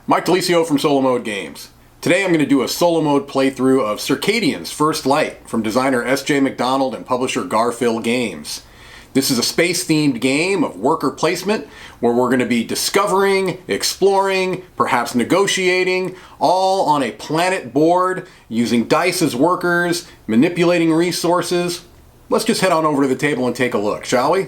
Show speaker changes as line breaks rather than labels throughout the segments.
Mike Delisio from Solo Mode Games. Today I'm going to do a solo mode playthrough of Circadians First Light from designer S.J. McDonald and publisher Garphill Games. This is a space-themed game of worker placement where we're going to be discovering, exploring, perhaps negotiating, all on a planet board, using dice as workers, manipulating resources. Let's just head on over to the table and take a look, shall we?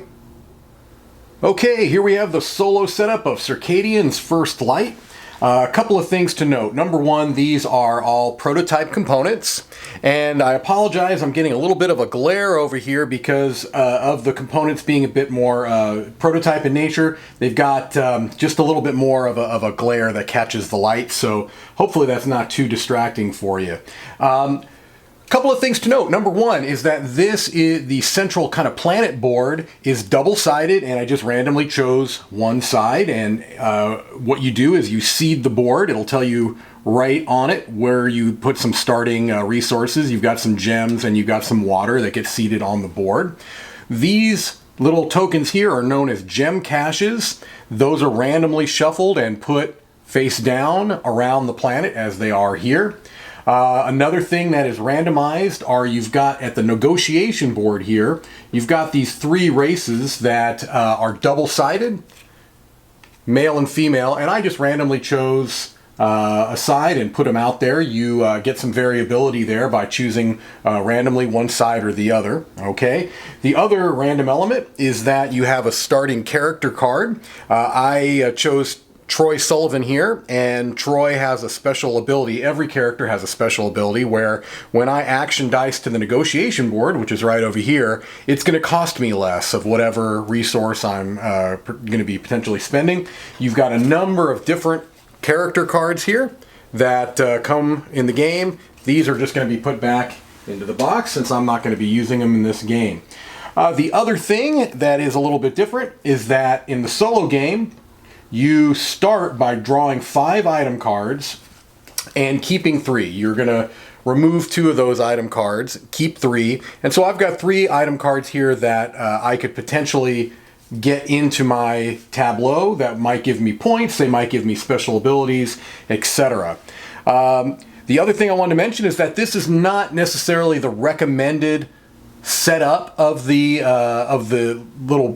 Okay, here we have the solo setup of Circadians First Light. A couple of things to note. Number one, these are all prototype components, and I apologize, I'm getting a little bit of a glare over here because of the components being a bit more prototype in nature. They've got just a little bit more of a glare that catches the light, so hopefully that's not too distracting for you. Couple of things to note. Number one is that this is the central kind of planet board is double-sided, and I just randomly chose one side. And what you do is you seed the board. It'll tell you right on it where you put some starting resources. You've got some gems and you've got some water that gets seeded on the board. These little tokens here are known as gem caches. Those are randomly shuffled and put face down around the planet as they are here. Another thing that is randomized are you've got at the negotiation board here, you've got these three races that are double-sided, male and female, and I just randomly chose a side and put them out there. You get some variability there by choosing randomly one side or the other, okay? The other random element is that you have a starting character card. I chose Troy Sullivan here, and Troy has a special ability. Every character has a special ability where when I action dice to the negotiation board, which is right over here, it's going to cost me less of whatever resource I'm going to be potentially spending. You've got a number of different character cards here that come in the game. These are just going to be put back into the box since I'm not going to be using them in this game. The other thing that is a little bit different is that in the solo game, you start by drawing 5 item cards and keeping 3. You're going to remove 2 of those item cards, keep 3. And so I've got 3 item cards here that I could potentially get into my tableau that might give me points, they might give me special abilities, etc. The other thing I wanted to mention is that this is not necessarily the recommended setup of the little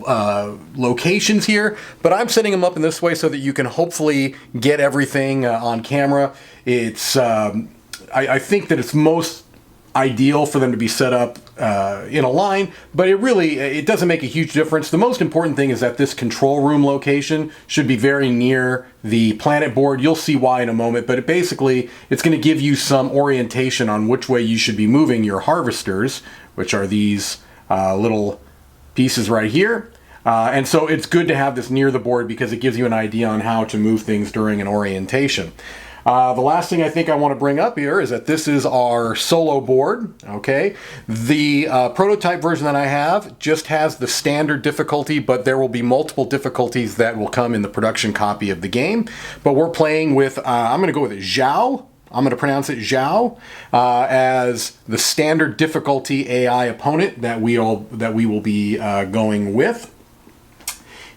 locations here, but I'm setting them up in this way so that you can hopefully get everything on camera. It's I think that it's most ideal for them to be set up in a line, but it doesn't make a huge difference. The most important thing is that this control room location should be very near the planet board. You'll see why in a moment, but it's going to give you some orientation on which way you should be moving your harvesters, which are these little pieces right here. And so it's good to have this near the board because it gives you an idea on how to move things during an orientation. The last thing I think I want to bring up here is that this is our solo board, okay? The prototype version that I have just has the standard difficulty, but there will be multiple difficulties that will come in the production copy of the game. But we're playing with, I'm going to go with Zhao. I'm going to pronounce it Zhao as the standard difficulty AI opponent that we will be going with.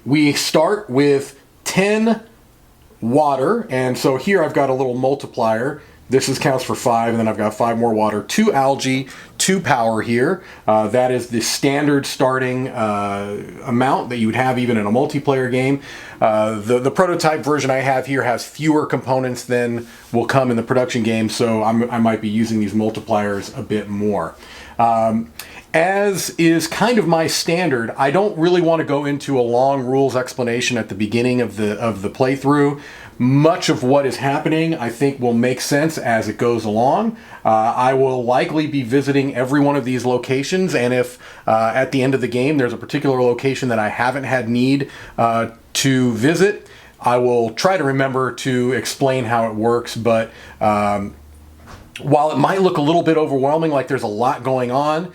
We start with 10 water, and so here I've got a little multiplier. This counts for 5, and then I've got 5 more water, 2 algae, 2 power here. That is the standard starting amount that you would have even in a multiplayer game. The prototype version I have here has fewer components than will come in the production game, so I might be using these multipliers a bit more. As is kind of my standard, I don't really want to go into a long rules explanation at the beginning of the playthrough. Much of what is happening, I think, will make sense as it goes along. I will likely be visiting every one of these locations, and if at the end of the game there's a particular location that I haven't had need to visit, I will try to remember to explain how it works, but while it might look a little bit overwhelming, like there's a lot going on,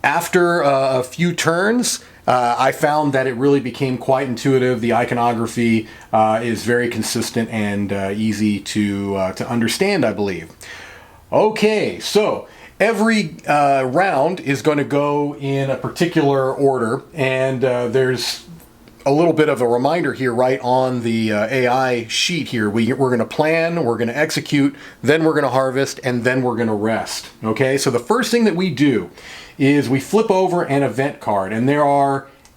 after a few turns, I found that it really became quite intuitive. The iconography is very consistent and easy to understand, I believe. Okay, so every round is going to go in a particular order, and there's a little bit of a reminder here right on the AI sheet here. We're going to plan, we're going to execute, then we're going to harvest, and then we're going to rest. Okay, so the first thing that we do is we flip over an event card, and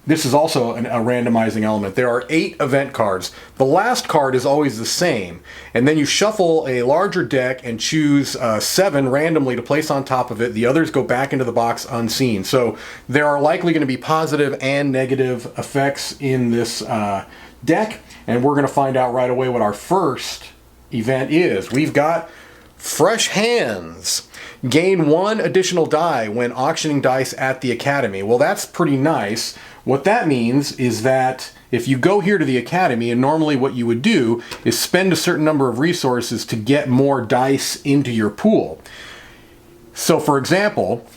this is also a randomizing element. There are 8 event cards. The last card is always the same. And then you shuffle a larger deck and choose 7 randomly to place on top of it. The others go back into the box unseen. So there are likely going to be positive and negative effects in this deck. And we're going to find out right away what our first event is. We've got Fresh Hands. Gain 1 additional die when auctioning dice at the Academy. Well, that's pretty nice. What that means is that if you go here to the Academy, and normally what you would do is spend a certain number of resources to get more dice into your pool. So for example,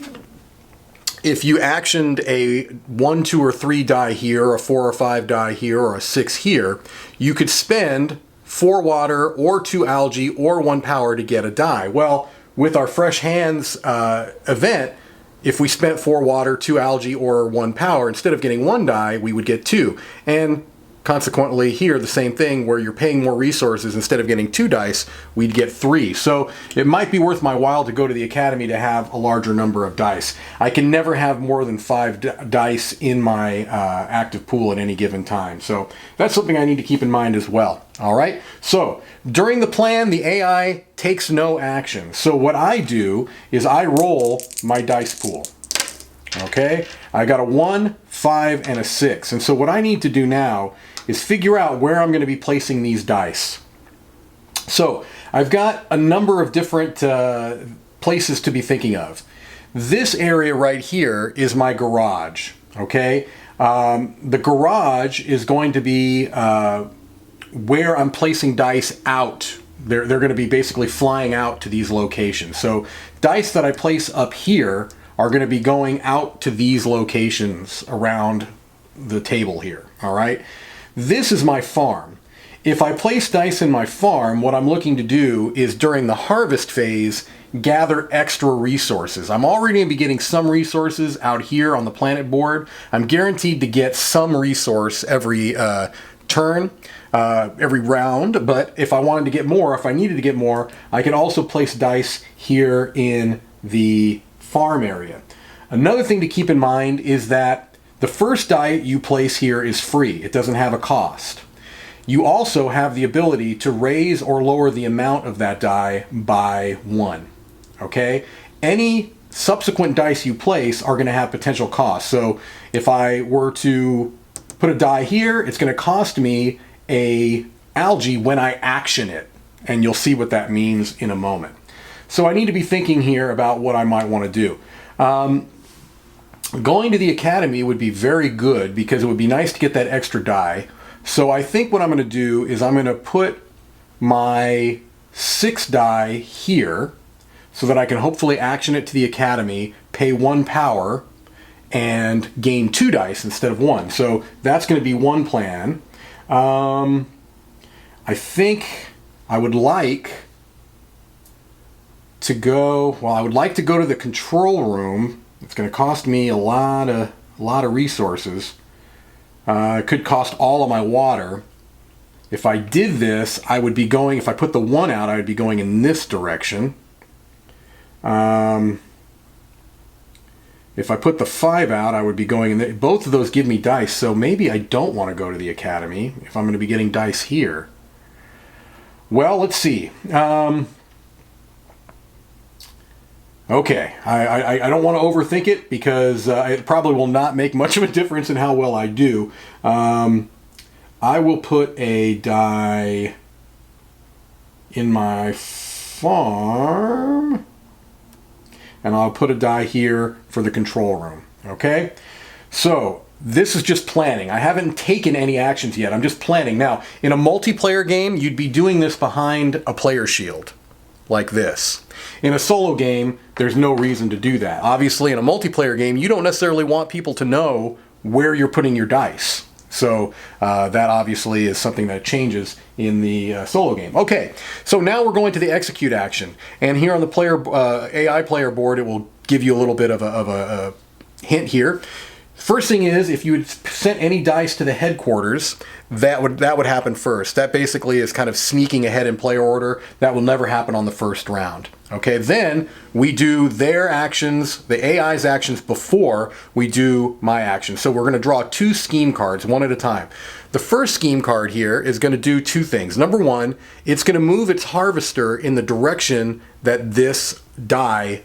if you actioned a 1, 2, or 3 die here, a 4 or 5 die here, or a 6 here, you could spend 4 water or 2 algae or 1 power to get a die. Well, with our Fresh Hands event, if we spent 4 water, 2 algae, or 1 power, instead of getting 1 die, we would get 2. And consequently here, the same thing where you're paying more resources, instead of getting 2 dice, we'd get 3. So it might be worth my while to go to the Academy to have a larger number of dice. I can never have more than 5 dice in my active pool at any given time. So that's something I need to keep in mind as well. All right, so during the plan, the AI takes no action. So what I do is I roll my dice pool. Okay, I got a 1, 5, and a 6. And so what I need to do now is figure out where I'm going to be placing these dice. So I've got a number of different places to be thinking of. This area right here is my garage. Okay, the garage is going to be where I'm placing dice out. They're going to be basically flying out to these locations. So dice that I place up here are going to be going out to these locations around the table here. All right. This is my farm. If I place dice in my farm, what I'm looking to do is during the harvest phase, gather extra resources. I'm already going to be getting some resources out here on the planet board. I'm guaranteed to get some resource every turn, every round, but if I wanted to get more, if I needed to get more, I can also place dice here in the farm area. Another thing to keep in mind is that the first die you place here is free. It doesn't have a cost. You also have the ability to raise or lower the amount of that die by 1. Okay? Any subsequent dice you place are going to have potential costs. So if I were to put a die here, it's going to cost me a algae when I action it, and you'll see what that means in a moment. So I need to be thinking here about what I might want to do. Going to the Academy would be very good because it would be nice to get that extra die. So I think what I'm going to do is I'm going to put my 6 die here so that I can hopefully action it to the Academy, pay 1 power, and gain 2 dice instead of 1. So that's going to be one plan. I think I would like to go, well, I would like to go to the control room. It's going to cost me a lot of resources. It could cost all of my water. If I did this, I would be going, if I put the 1 out, I would be going in this direction. If I put the 5 out, I would be going in both of those give me dice, so maybe I don't want to go to the Academy if I'm going to be getting dice here. Well, let's see. Okay, I don't want to overthink it because it probably will not make much of a difference in how well I do. I will put a die in my farm, and I'll put a die here for the control room. Okay, so this is just planning. I haven't taken any actions yet. I'm just planning. Now, in a multiplayer game, you'd be doing this behind a player shield, like this. In a solo game, there's no reason to do that. Obviously, in a multiplayer game, you don't necessarily want people to know where you're putting your dice. So that obviously is something that changes in the solo game. Okay, so now we're going to the execute action. And here on the AI player board, it will give you a little bit of a hint here. First thing is, if you had sent any dice to the headquarters, that would happen first. That basically is kind of sneaking ahead in player order. That will never happen on the first round. Okay, then we do their actions, the AI's actions, before we do my actions. So we're going to draw 2 scheme cards, one at a time. The first scheme card here is going to do 2 things. Number one, it's going to move its harvester in the direction that this die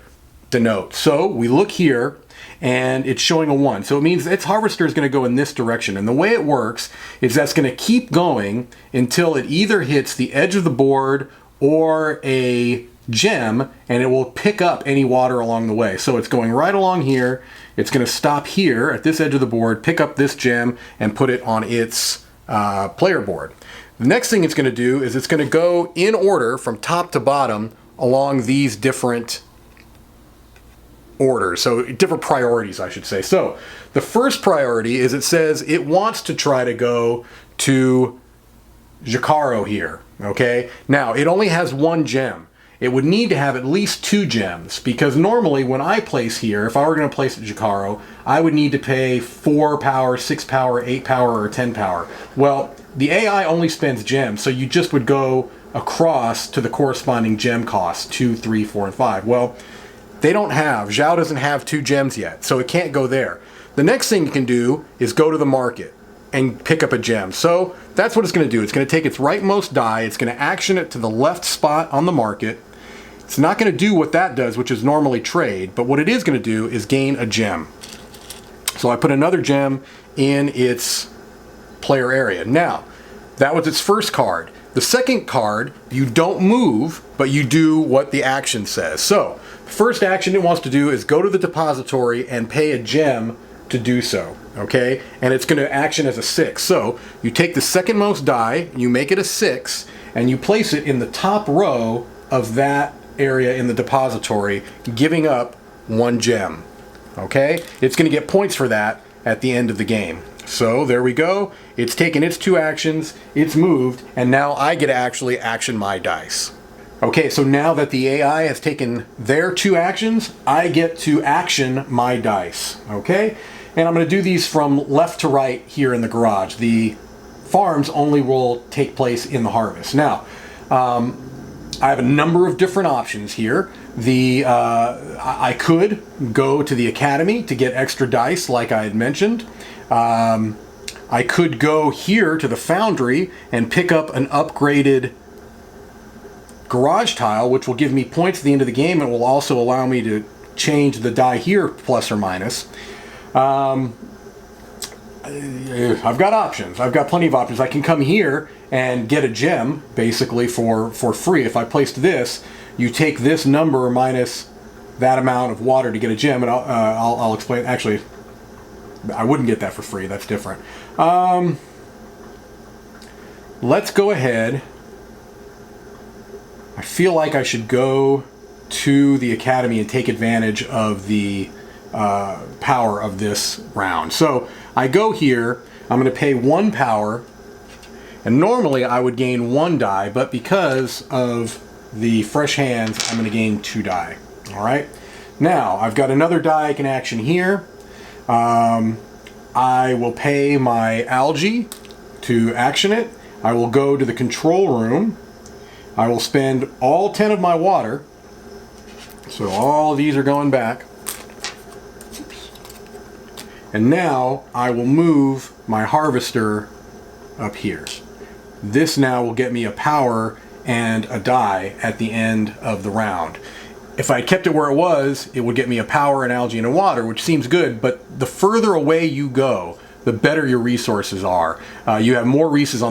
denotes. So we look here, and it's showing a 1. So it means its harvester is going to go in this direction. And the way it works is that's going to keep going until it either hits the edge of the board or a gem, and it will pick up any water along the way. So it's going right along here. It's going to stop here at this edge of the board, pick up this gem, and put it on its player board. The next thing it's going to do is it's going to go in order from top to bottom along these different orders, so different priorities, I should say. So the first priority is it says it wants to try to go to Jacaro here, okay? Now, it only has 1 gem. It would need to have at least 2 gems, because normally when I place here, if I were going to place at Jacaro, I would need to pay 4 power, 6 power, 8 power, or 10 power. Well, the AI only spends gems, so you just would go across to the corresponding gem costs, 2, 3, 4, and 5. Well, Zhao doesn't have 2 gems yet, so it can't go there. The next thing you can do is go to the market and pick up a gem. So that's what it's going to do. It's going to take its rightmost die, it's going to action it to the left spot on the market. It's not going to do what that does, which is normally trade, but what it is going to do is gain a gem. So I put another gem in its player area. Now, that was its first card. The second card, you don't move, but you do what the action says. So, first action it wants to do is go to the depository and pay a gem to do so, okay? And it's going to action as a 6. So, you take the second most die, you make it a 6, and you place it in the top row of that area in the depository, giving up 1 gem, okay? It's going to get points for that at the end of the game. So there we go. It's taken its 2 actions, it's moved, and now I get to actually action my dice. Okay, so now that the AI has taken their 2 actions, I get to action my dice, okay? And I'm going to do these from left to right here in the garage. The farms only will take place in the harvest. Now, I have a number of different options here. I could go to the academy to get extra dice, like I had mentioned. I could go here to the Foundry and pick up an upgraded garage tile, which will give me points at the end of the game and will also allow me to change the die here, plus or minus. I've got options. I've got plenty of options. I can come here and get a gem, basically, for free. If I placed this, you take this number minus that amount of water to get a gem, and I'll explain. Actually, I wouldn't get that for free. That's different. Let's go ahead. I feel like I should go to the academy and take advantage of the power of this round. So I go here. I'm going to pay 1 power, and normally I would gain 1 die, but because of the fresh hands, I'm going to gain 2 die. All right. Now I've got another die I can action here. I will pay my algae to action it. I will go to the control room. I will spend all 10 of my water. So all of these are going back. And now I will move my harvester up here. This now will get me a power and a die at the end of the round. If I kept it where it was, it would get me a power, an algae, and a water, which seems good, but the further away you go, the better your resources are. You have more resources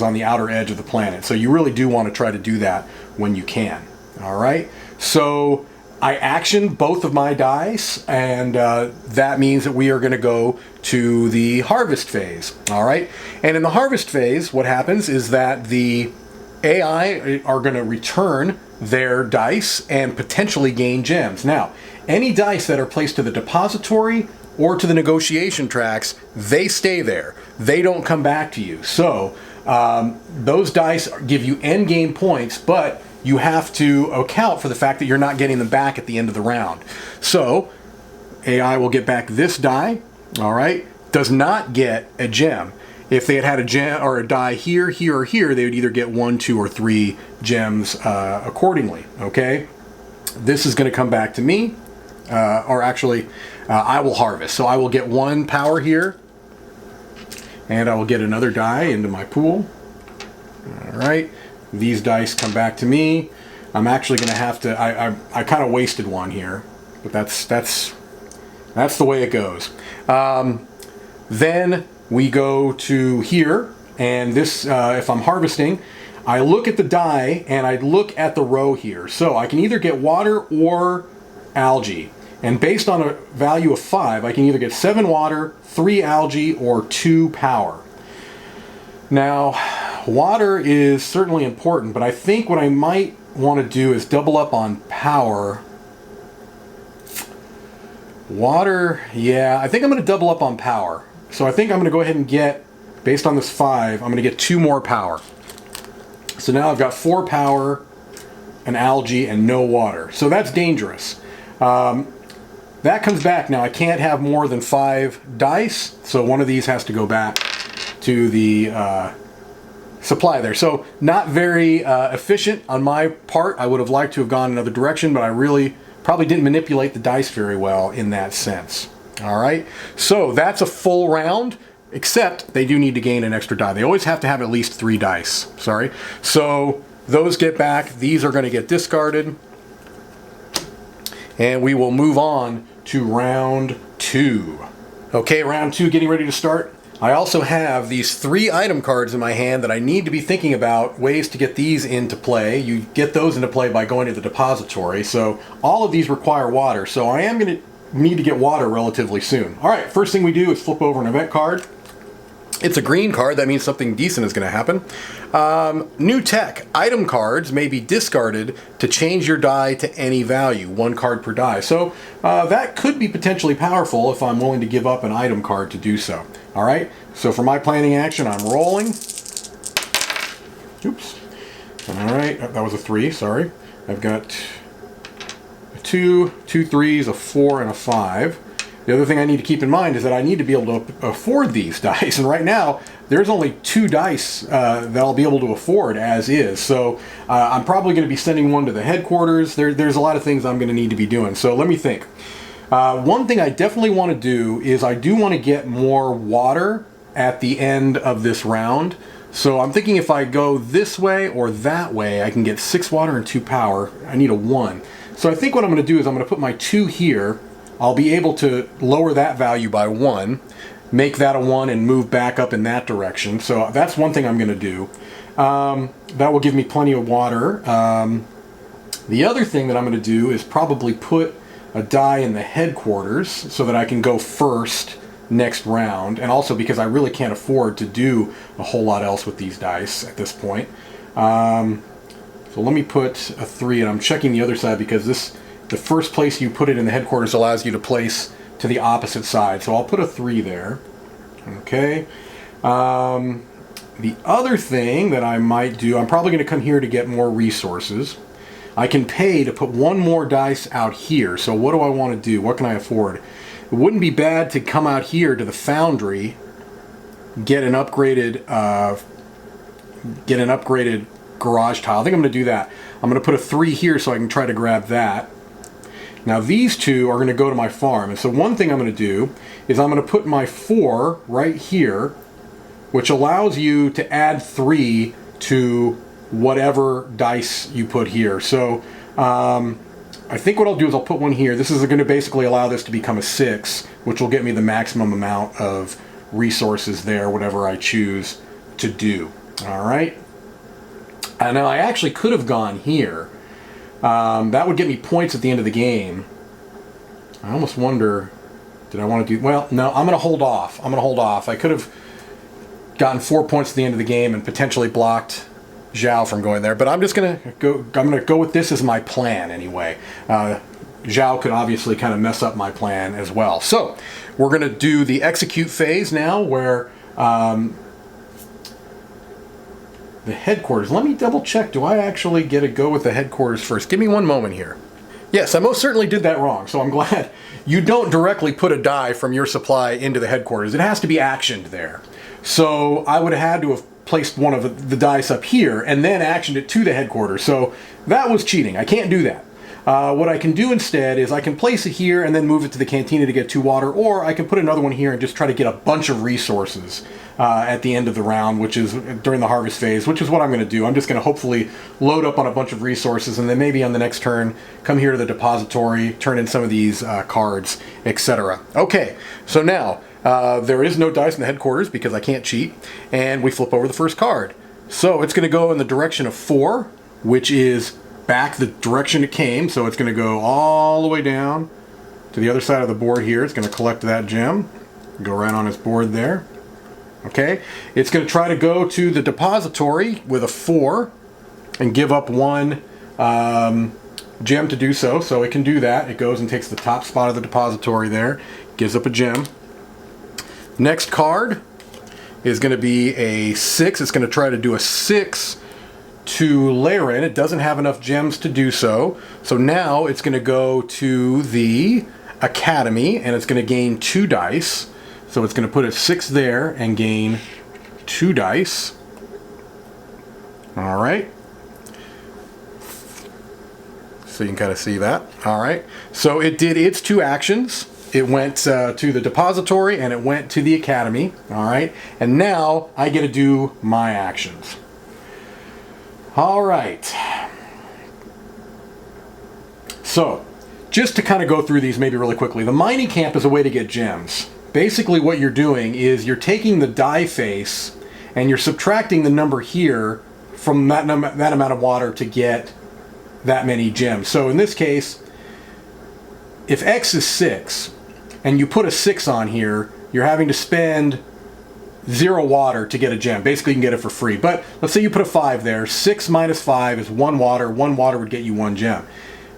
on the outer edge of the planet, so you really do want to try to do that when you can. All right, so I actioned both of my dice, and that means that we are going to go to the harvest phase. All right, and in the harvest phase, what happens is that the AI are going to return their dice and potentially gain gems. Now, any dice that are placed to the depository or to the negotiation tracks, they stay there. They don't come back to you. So those dice give you endgame points, but you have to account for the fact that you're not getting them back at the end of the round. So AI will get back this die, all right, does not get a gem. If they had a gem or a die here, here, or here, they would either get 1, 2, or 3 gems accordingly, okay? This is going to come back to me, or actually, I will harvest. So I will get 1 power here, and I will get another die into my pool. All right, these dice come back to me. I'm actually going to have to, I kind of wasted one here, but that's the way it goes. Then we go to here, and this, if I'm harvesting, I look at the die and I look at the row here. So I can either get water or algae. And based on a value of 5, I can either get 7 water, 3 algae, or 2 power. Now, water is certainly important, but I think what I might want to do is double up on power. Water, yeah, I think I'm going to double up on power. So I think I'm going to go ahead and get, based on this 5, I'm going to get 2 more power. So now I've got 4 power, an algae, and no water. So that's dangerous. That comes back. Now I can't have more than 5 dice, so one of these has to go back to the supply there. So not very efficient on my part. I would have liked to have gone another direction, but I really probably didn't manipulate the dice very well in that sense. All right, so that's a full round, except they do need to gain an extra die. They always have to have at least 3 dice. Sorry. So those get back. These are going to get discarded. And we will move on to round 2. Okay, round 2 getting ready to start. I also have these 3 item cards in my hand that I need to be thinking about ways to get these into play. You get those into play by going to the depository. So all of these require water. So I am going to need to get water relatively soon. All right, first thing we do is flip over an event card. It's a green card. That means something decent is going to happen. New tech. Item cards may be discarded to change your die to any value. 1 card per die. So that could be potentially powerful if I'm willing to give up an item card to do so. All right. So for my planning action, I'm rolling. Oops. All right. That was a 3. Sorry. I've got a 2, 2 3s, a 4, and a 5. The other thing I need to keep in mind is that I need to be able to afford these dice, and right now there's only 2 dice that I'll be able to afford as is. So I'm probably going to be sending one to the headquarters. There's a lot of things I'm going to need to be doing. So let me think. One thing I definitely want to do is I do want to get more water at the end of this round. So I'm thinking if I go this way or that way, I can get 6 water and 2 power. I need a 1. So I think what I'm going to do is I'm going to put my 2 here. I'll be able to lower that value by 1, make that a 1, and move back up in that direction. So that's one thing I'm going to do. That will give me plenty of water. The other thing that I'm going to do is probably put a die in the headquarters so that I can go first next round, and also because I really can't afford to do a whole lot else with these dice at this point. So let me put a 3, and I'm checking the other side because the first place you put it in the headquarters allows you to place to the opposite side. So I'll put a 3 there. Okay. The other thing that I might do, I'm probably going to come here to get more resources. I can pay to put 1 more dice out here. So what do I want to do? What can I afford? It wouldn't be bad to come out here to the Foundry, get an upgraded garage tile. I think I'm going to do that. I'm going to put a 3 here so I can try to grab that. Now these 2 are going to go to my farm. And so one thing I'm going to do is I'm going to put my 4 right here, which allows you to add 3 to whatever dice you put here. So I think what I'll do is I'll put 1 here. This is going to basically allow this to become a 6, which will get me the maximum amount of resources there, whatever I choose to do. All right. And now I actually could have gone here. That would get me points at the end of the game. I almost wonder, did I want to do... Well, no, I'm going to hold off. I could have gotten 4 points at the end of the game and potentially blocked Zhao from going there. But I'm just going to go with this as my plan anyway. Zhao could obviously kind of mess up my plan as well. So we're going to do the execute phase now where... the headquarters. Let me double check. Do I actually get to go with the headquarters first? Give me one moment here. Yes, I most certainly did that wrong, so I'm glad. You don't directly put a die from your supply into the headquarters. It has to be actioned there. So I would have had to have placed one of the dice up here and then actioned it to the headquarters. So that was cheating. I can't do that. What I can do instead is I can place it here and then move it to the cantina to get 2 water, or I can put another one here and just try to get a bunch of resources at the end of the round, which is during the harvest phase, which is what I'm going to do. I'm just going to hopefully load up on a bunch of resources, and then maybe on the next turn, come here to the depository, turn in some of these cards, etc. Okay, so now there is no dice in the headquarters because I can't cheat, and we flip over the first card. So it's going to go in the direction of 4, which is back the direction it came, so it's going to go all the way down to the other side of the board here. It's going to collect that gem, go right on its board there. Okay, it's going to try to go to the depository with a 4 and give up 1 gem to do so. So it can do that. It goes and takes the top spot of the depository there, gives up a gem. Next card is going to be a 6. It's going to try to do a 6 to layer in. It doesn't have enough gems to do so. So now it's going to go to the Academy and it's going to gain 2 dice. So it's going to put a 6 there and gain 2 dice. All right. So you can kind of see that. All right. So it did its 2 actions. It went to the depository and it went to the Academy. All right. And now I get to do my actions. All right. So, just to kind of go through these maybe really quickly, the mining camp is a way to get gems. Basically what you're doing is you're taking the die face and you're subtracting the number here from that amount of water to get that many gems. So in this case, if X is 6 and you put a 6 on here, you're having to spend 0 water to get a gem. Basically, you can get it for free. But let's say you put a 5 there. 6 minus 5 is 1 water. 1 water would get you 1 gem.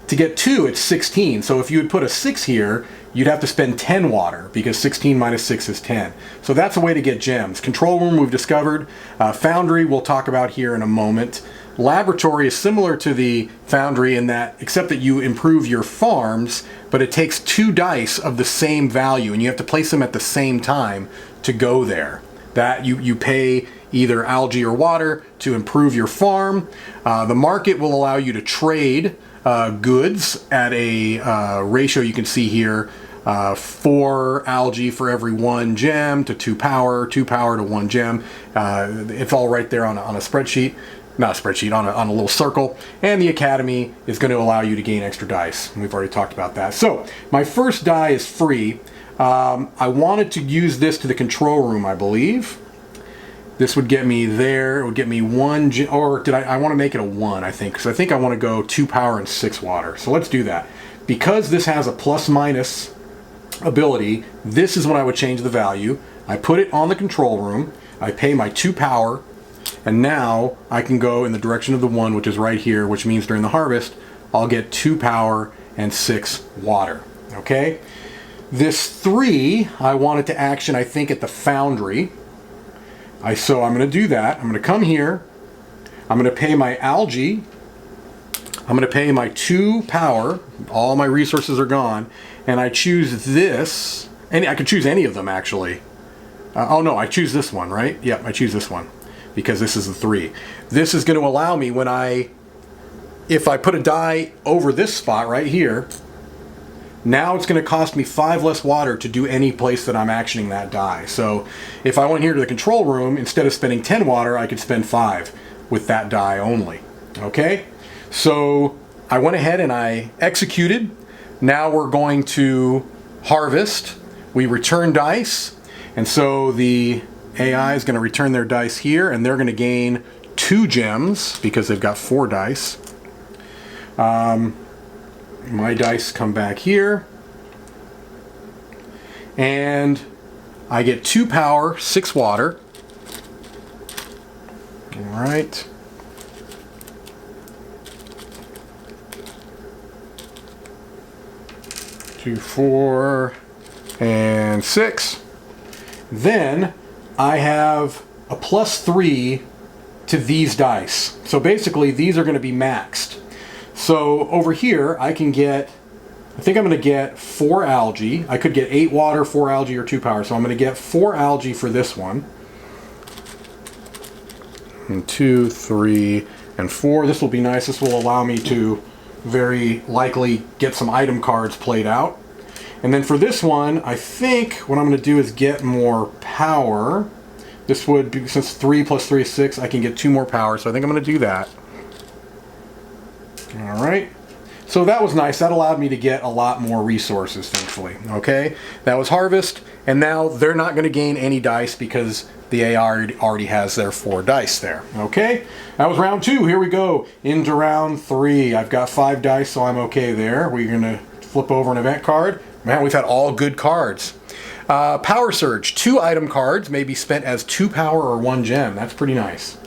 To get 2, it's 16. So if you would put a 6 here, you'd have to spend 10 water because 16 minus 6 is 10. So that's a way to get gems. Control room we've discovered. Foundry we'll talk about here in a moment. Laboratory is similar to the Foundry in that, except that you improve your farms, but it takes 2 dice of the same value and you have to place them at the same time to go there. That you pay either algae or water to improve your farm. The market will allow you to trade goods at a ratio you can see here. 4 algae for every 1 gem to 2 power, 2 power to 1 gem. It's all right there on a spreadsheet. Not a spreadsheet, on a little circle. And the Academy is going to allow you to gain extra dice. We've already talked about that. So my first die is free. I wanted to use this to the control room, I believe. This would get me there. It would get me 1, or did I want to make it a 1, I think, because I think I want to go 2 power and 6 water. So let's do that. Because this has a plus minus ability, this is when I would change the value. I put it on the control room. I pay my 2 power, and now I can go in the direction of the 1, which is right here, which means during the harvest, I'll get 2 power and 6 water. Okay? This 3, I wanted to action, I think, at the Foundry. So I'm going to do that. I'm going to come here. I'm going to pay my algae. I'm going to pay my 2 power. All my resources are gone. And I choose this. And I could choose any of them, actually. Oh, no, I choose this one, right? Yep, I choose this one. Because this is the 3. This is going to allow me when if I put a die over this spot right here, now it's going to cost me 5 less water to do any place that I'm actioning that die. So if I went here to the control room, instead of spending 10 water, I could spend 5 with that die only. Okay? So I went ahead and I executed. Now we're going to harvest. We return dice. And so the AI is going to return their dice here, and they're going to gain 2 gems because they've got 4 dice. My dice come back here, and I get 2 power, 6 water. All right. Two, 4, and 6. Then I have a +3 to these dice. So basically, these are going to be maxed. So over here, I think I'm going to get 4 algae. I could get 8 water, 4 algae, or 2 power. So I'm going to get 4 algae for this one. And 2, 3, and 4. This will be nice. This will allow me to very likely get some item cards played out. And then for this one, I think what I'm going to do is get more power. This would be, since 3 plus 3 is 6, I can get 2 more power. So I think I'm going to do that. All right. So that was nice. That allowed me to get a lot more resources, thankfully. Okay. That was harvest. And now they're not going to gain any dice because the AI already has their 4 dice there. Okay. That was round 2. Here we go into round 3. I've got 5 dice, so I'm okay there. We're going to flip over an event card. Man, we've had all good cards. Power Surge. 2 item cards may be spent as 2 power or 1 gem. That's pretty nice.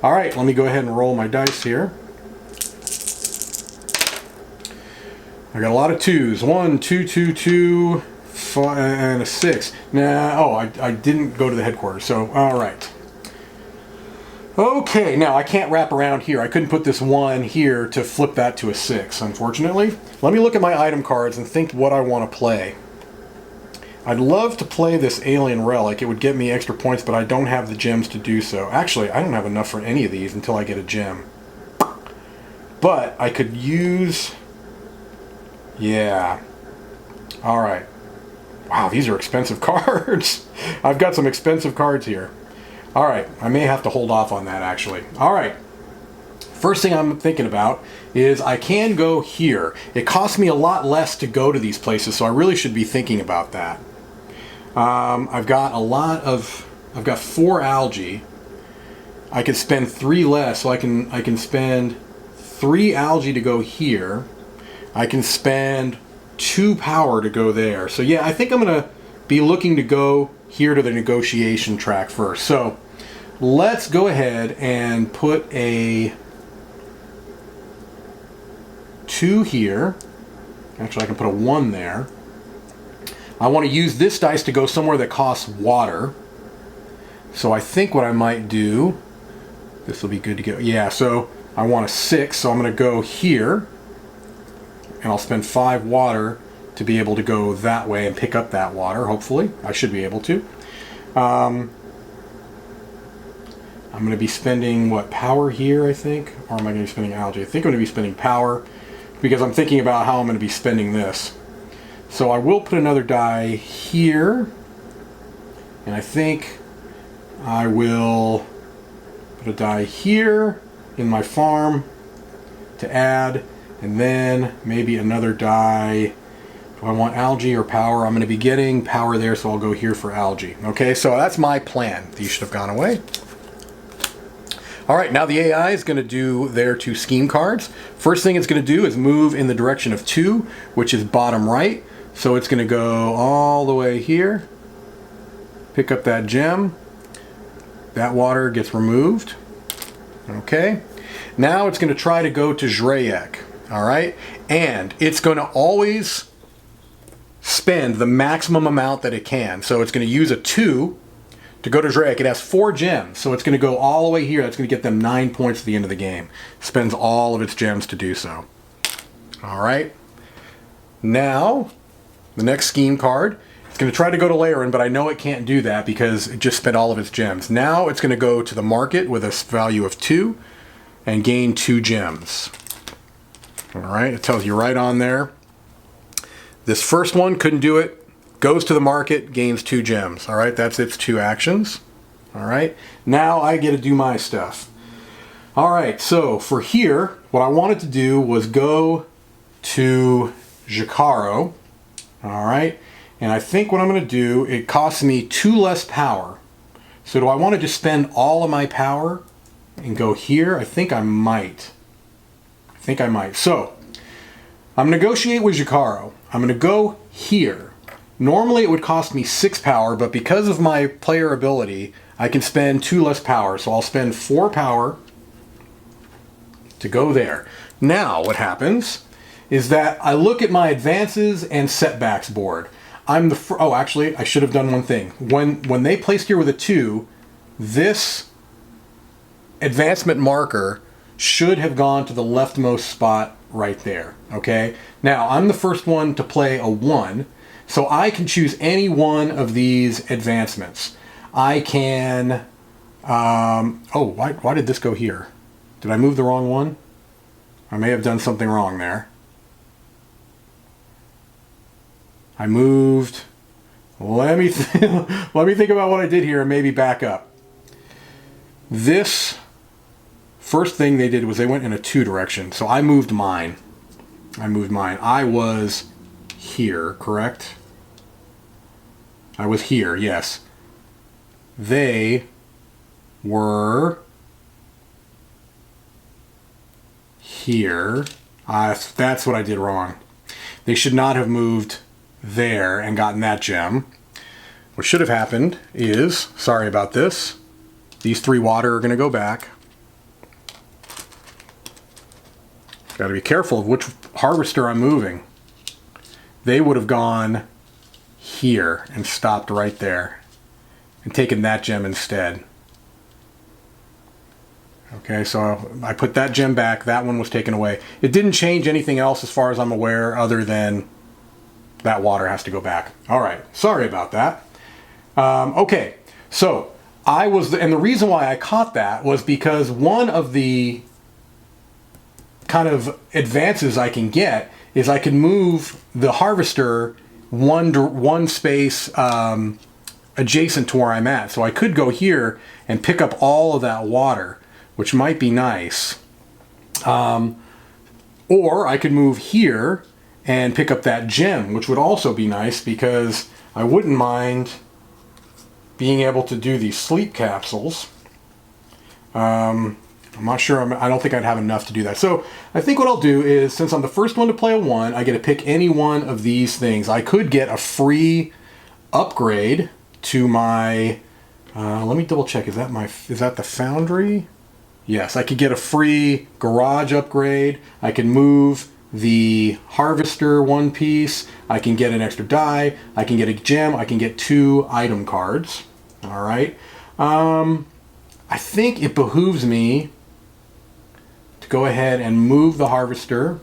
All right, let me go ahead and roll my dice here. I got a lot of 2s. 1, 2, 2, 2, 5, and a 6. I didn't go to the headquarters, so all right. Okay, now I can't wrap around here. I couldn't put this 1 here to flip that to a 6, unfortunately. Let me look at my item cards and think what I want to play. I'd love to play this alien relic. It would get me extra points, but I don't have the gems to do so. Actually, I don't have enough for any of these until I get a gem. But I could use... Yeah. All right. Wow, these are expensive cards. I've got some expensive cards here. All right, I may have to hold off on that, actually. All right. First thing I'm thinking about is I can go here. It costs me a lot less to go to these places, so I really should be thinking about that. I've got 4 algae. I could spend 3 less, so I can spend 3 algae to go here. I can spend 2 power to go there. So yeah, I think I'm going to be looking to go here to the negotiation track first. So let's go ahead and put a 2 here. Actually, I can put a 1 there. I want to use this dice to go somewhere that costs water. So I think what I might do, this will be good to go. Yeah, so I want a 6, so I'm going to go here. And I'll spend 5 water to be able to go that way and pick up that water, hopefully. I should be able to. I'm going to be spending, power here, I think? Or am I going to be spending algae? I think I'm going to be spending power because I'm thinking about how I'm going to be spending this. So I will put another die here. And I think I will put a die here in my farm to add. And then maybe another die. Do I want algae or power? I'm going to be getting power there, so I'll go here for algae. Okay, so that's my plan. These should have gone away. All right, now the AI is going to do their 2 scheme cards. First thing it's going to do is move in the direction of 2, which is bottom right. So it's going to go all the way here. Pick up that gem. That water gets removed. Okay. Now it's going to try to go to Shrek. All right, and it's going to always spend the maximum amount that it can. So it's going to use a 2 to go to Shrek. It has 4 gems, so it's going to go all the way here. That's going to get them 9 points at the end of the game. Spends all of its gems to do so. All right, now the next scheme card. It's going to try to go to Laren, but I know it can't do that because it just spent all of its gems. Now it's going to go to the market with a value of 2 and gain 2 gems. All right, it tells you right on there. This first one couldn't do it. Goes to the market, gains 2 gems. All right, that's its 2 actions. All right, now I get to do my stuff. All right, so for here, what I wanted to do was go to Jacaro. All right, and I think what I'm going to do, it costs me 2 less power. So do I want to just spend all of my power and go here? I think I might. So I'm negotiate with Jacaro. I'm going to go here. Normally it would cost me 6 power, but because of my player ability, I can spend 2 less power. So I'll spend 4 power to go there. Now what happens is that I look at my advances and setbacks board. Actually, I should have done one thing. When they placed here with a 2, this advancement marker should have gone to the leftmost spot right there, okay? Now, I'm the first one to play a 1, so I can choose any one of these advancements. I can, oh, why did this go here? Did I move the wrong one? I may have done something wrong there. I moved, let me think about what I did here and maybe back up. This first thing they did was they went in a 2 direction, so I moved mine. I was here, correct? I was here, yes. They were here. That's what I did wrong. They should not have moved there and gotten that gem. What should have happened is, sorry about this, these 3 water are going to go back. Got to be careful of which harvester I'm moving. They would have gone here and stopped right there and taken that gem instead. Okay, so I put that gem back. That one was taken away. It didn't change anything else as far as I'm aware other than that water has to go back. All right, sorry about that. Okay, so and the reason why I caught that was because one of the kind of advances I can get is I can move the harvester one space adjacent to where I'm at. So I could go here and pick up all of that water, which might be nice. Or I could move here and pick up that gem, which would also be nice because I wouldn't mind being able to do these sleep capsules. I'm not sure, I don't think I'd have enough to do that. So I think what I'll do is, since I'm the first one to play a 1, I get to pick any one of these things. I could get a free upgrade to my, let me double check, is that the Foundry? Yes, I could get a free garage upgrade. I can move the harvester 1 piece. I can get an extra die. I can get a gem. I can get 2 item cards. All right. I think it behooves me to go ahead and move the harvester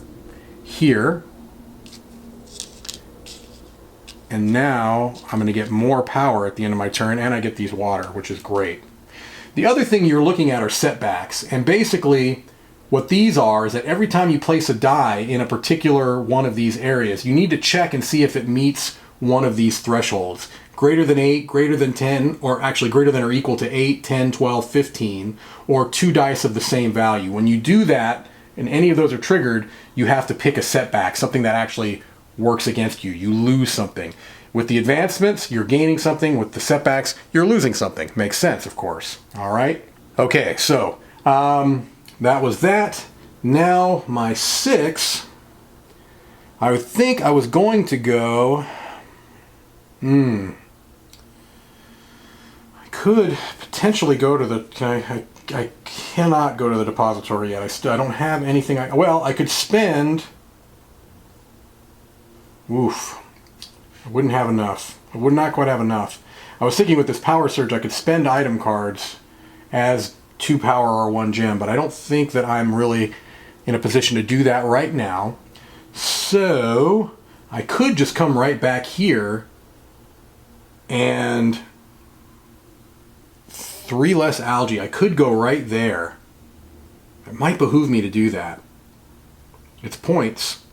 here. And now I'm going to get more power at the end of my turn, and I get these water, which is great. The other thing you're looking at are setbacks, and basically what these are is that every time you place a die in a particular one of these areas, you need to check and see if it meets one of these thresholds. Greater than 8, greater than 10, or actually greater than or equal to 8, 10, 12, 15, or 2 dice of the same value. When you do that, and any of those are triggered, you have to pick a setback, something that actually works against you. You lose something. With the advancements, you're gaining something. With the setbacks, you're losing something. Makes sense, of course. All right? Okay, so that was that. Now, my 6, I would think I was going to go... I could potentially go to the... I cannot go to the depository yet. I don't have anything... well, I could spend... Oof. I wouldn't have enough. I would not quite have enough. I was thinking with this power surge, I could spend item cards as 2 power or 1 gem, but I don't think that I'm really in a position to do that right now. So I could just come right back here and 3 less algae. I could go right there. It might behoove me to do that. It's points.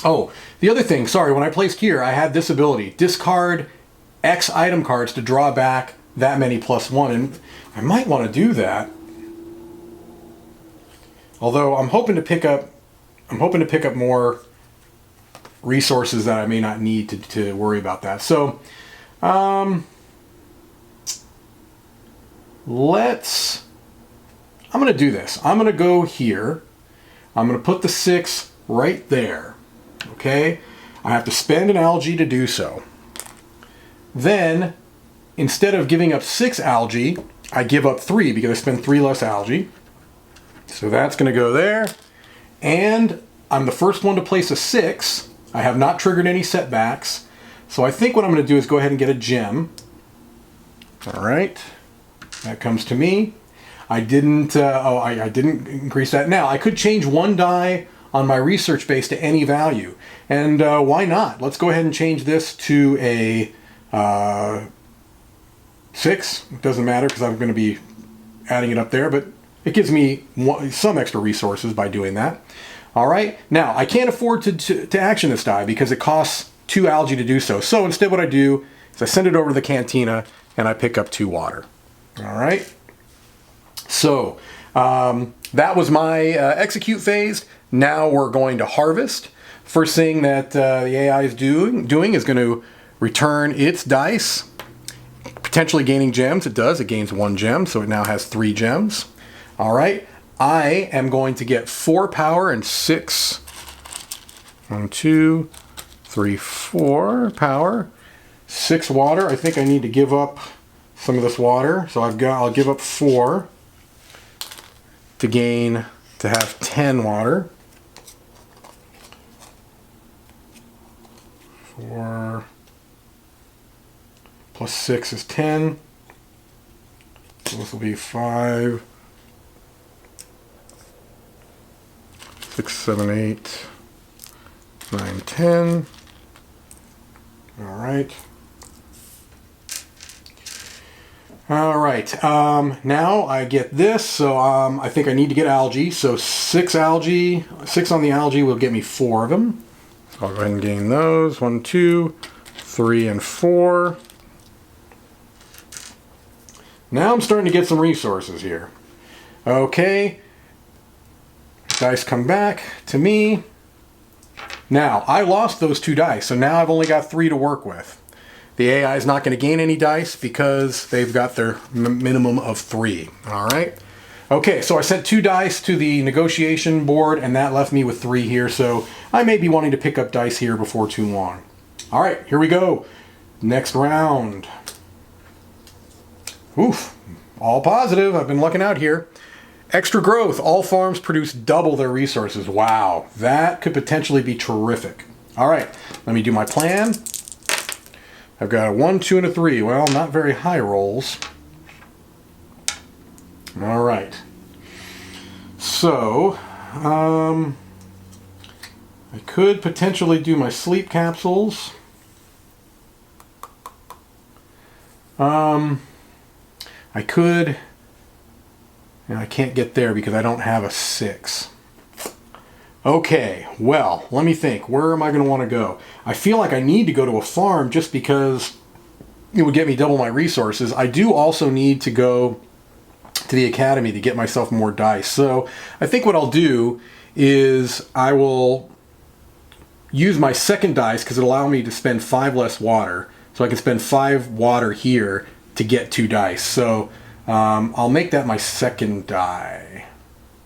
Oh, the other thing, sorry, when I placed here, I had this ability. Discard X item cards to draw back that many +1, and I might want to do that. Although I'm hoping to pick up more resources that I may not need to worry about that. So, I'm going to do this. I'm going to go here. I'm going to put the 6 right there. Okay? I have to spend an algae to do so. Then, instead of giving up 6 algae, I give up 3 because I spend 3 less algae. So that's going to go there. And I'm the first one to place a 6. I have not triggered any setbacks. So I think what I'm going to do is go ahead and get a gem. All right. That comes to me. I didn't increase that. Now, I could change 1 die on my research base to any value. And why not? Let's go ahead and change this to a 6. It doesn't matter because I'm going to be adding it up there, but it gives me some extra resources by doing that. All right, now I can't afford to action this die because it costs 2 algae to do so. So instead what I do is I send it over to the cantina and I pick up 2 water. All right, so that was my execute phase. Now we're going to harvest. First thing that the AI is doing is going to return its dice, potentially gaining gems. It does. It gains 1 gem, so it now has 3 gems. All right. I am going to get 4 power and 6. 1, 2, 3, 4 power. 6 water. I think I need to give up some of this water, so I'll give up 4 to have 10 water. 4 plus 6 is 10. So this will be 5, 6, 7, 8, 9, 10. All right. All right. Now I get this. So I think I need to get algae. So 6 algae, 6 on the algae will get me 4 of them. So I'll go ahead and gain those. 1, 2, 3, and 4. Now I'm starting to get some resources here. Okay. Dice come back to me. Now, I lost those 2 dice, so now I've only got 3 to work with. The AI is not going to gain any dice because they've got their minimum of 3. All right. Okay, so I sent 2 dice to the negotiation board, and that left me with 3 here, so I may be wanting to pick up dice here before too long. All right, here we go. Next round. Oof, all positive. I've been lucking out here. Extra growth. All farms produce double their resources. Wow, that could potentially be terrific. All right, let me do my plan. I've got a 1, 2, and a 3. Well, not very high rolls. All right. So, I could potentially do my sleep capsules. I could... And I can't get there because I don't have a 6. Okay, well, let me think. Where am I going to want to go? I feel like I need to go to a farm just because it would get me double my resources. I do also need to go to the academy to get myself more dice. So I think what I'll do is I will use my second dice because it'll allow me to spend 5 less water. So I can spend 5 water here to get 2 dice. So I'll make that my second die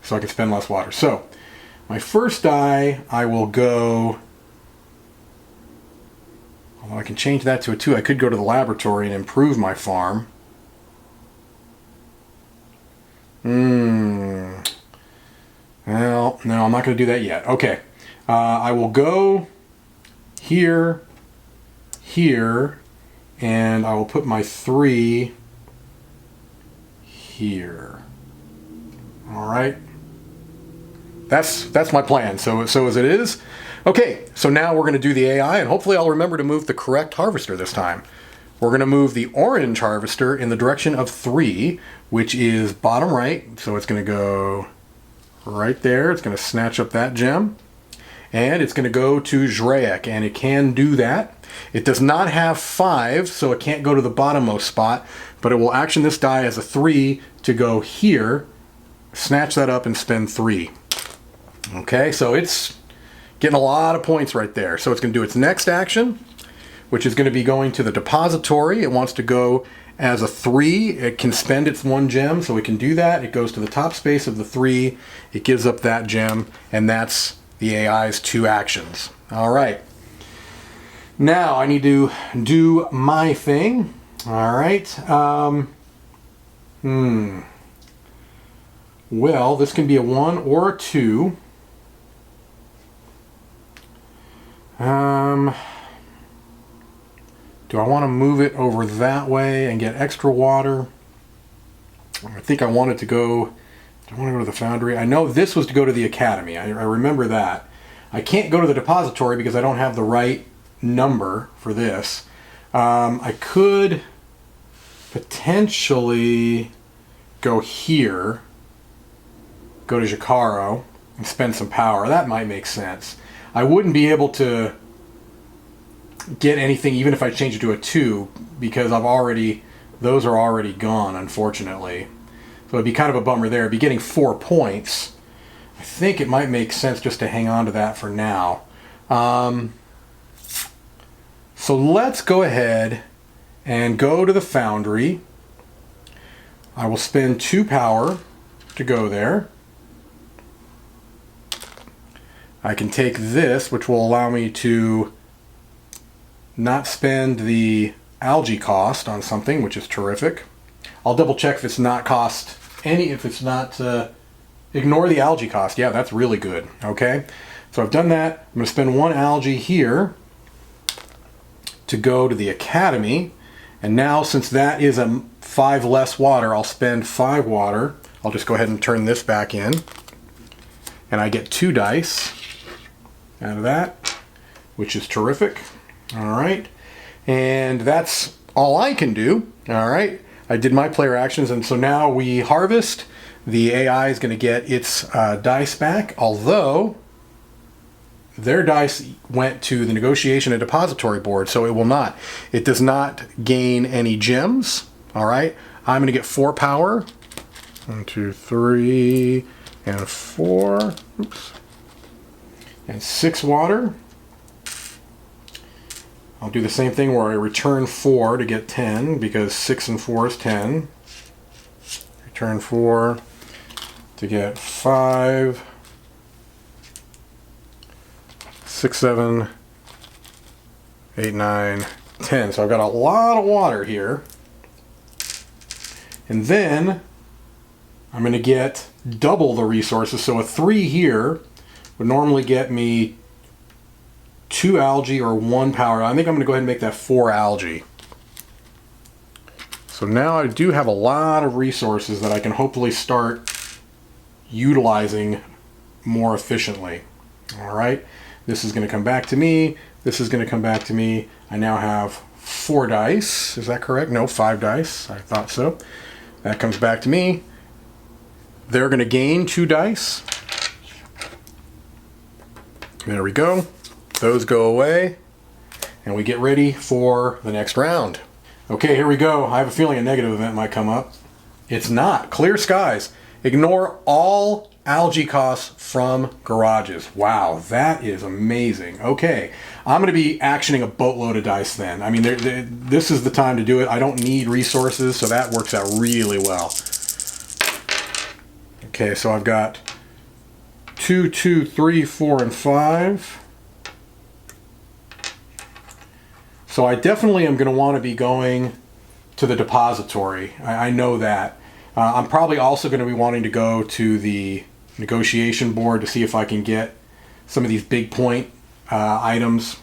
so I can spend less water. So my first die, I will go, although I can change that to a 2. I could go to the laboratory and improve my farm. Well, no, I'm not going to do that yet. Okay, I will go here, here, and I will put my 3 here. All right. That's my plan. So as it is. Okay, so now we're going to do the AI, and hopefully I'll remember to move the correct harvester this time. We're going to move the orange harvester in the direction of 3, which is bottom right. So it's going to go right there. It's going to snatch up that gem. And it's going to go to Shrek, and it can do that. It does not have 5, so it can't go to the bottommost spot, but it will action this die as a 3 to go here, snatch that up, and spend 3. Okay, so it's getting a lot of points right there. So it's going to do its next action, which is going to be going to the depository. It wants to go as a 3. It can spend its 1 gem, so it can do that. It goes to the top space of the 3. It gives up that gem, and that's the AI's 2 actions. All right. Now I need to do my thing. All right. Well, this can be a 1 or a 2. Do I want to move it over that way and get extra water? I think I want it to go Do I want to go to the Foundry? I know this was to go to the Academy. I remember that. I can't go to the depository because I don't have the right number for this. I could potentially go here, go to Jacaro, and spend some power. That might make sense. I wouldn't be able to get anything even if I change it to a 2 because those are already gone, unfortunately. So it'd be kind of a bummer there. I'd be getting 4 points. I think it might make sense just to hang on to that for now. So let's go ahead and go to the Foundry. I will spend 2 power to go there. I can take this, which will allow me to not spend the algae cost on something, which is terrific. I'll double check if it's not ignore the algae cost. Yeah, that's really good. Okay, so I've done that. I'm going to spend 1 algae here to go to the Academy. And now, since that is a 5 less water, I'll spend 5 water. I'll just go ahead and turn this back in. And I get 2 dice out of that, which is terrific. All right. And that's all I can do. All right. I did my player actions, and so now we harvest. The AI is going to get its dice back, although their dice went to the negotiation and depository board, so it will not. It does not gain any gems. All right. I'm going to get 4 power. 1, 2, 3, and 4. Oops. And 6 water. I'll do the same thing where I return 4 to get 10, because 6 and 4 is 10. Return 4 to get 5, 6, 7, 8, 9, 10. So I've got a lot of water here. And then I'm going to get double the resources. So a 3 here would normally get me 2 algae or 1 power. I think I'm going to go ahead and make that 4 algae. So now I do have a lot of resources that I can hopefully start utilizing more efficiently. All right. This is going to come back to me. This is going to come back to me. I now have 4 dice. Is that correct? No, 5 dice. I thought so. That comes back to me. They're going to gain 2 dice. There we go. Those go away. And we get ready for the next round. Okay, here we go. I have a feeling a negative event might come up. It's not. Clear skies. Ignore all algae costs from garages. Wow, that is amazing. Okay, I'm going to be actioning a boatload of dice then. I mean, this is the time to do it. I don't need resources, so that works out really well. Okay, so I've got 2, 2, 3, 4, and 5. So I definitely am going to want to be going to the depository. I know that. I'm probably also going to be wanting to go to the negotiation board to see if I can get some of these big point items.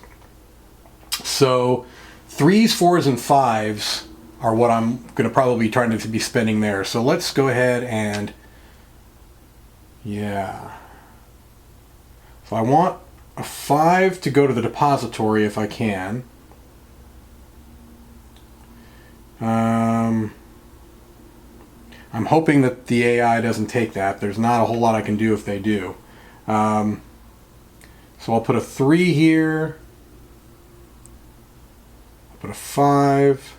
So 3s, 4s, and 5s are what I'm going to probably be trying to be spending there. So let's go ahead and, yeah. So I want a 5 to go to the depository if I can. I'm hoping that the AI doesn't take that. There's not a whole lot I can do if they do. So I'll put a 3 here. I'll put a 5.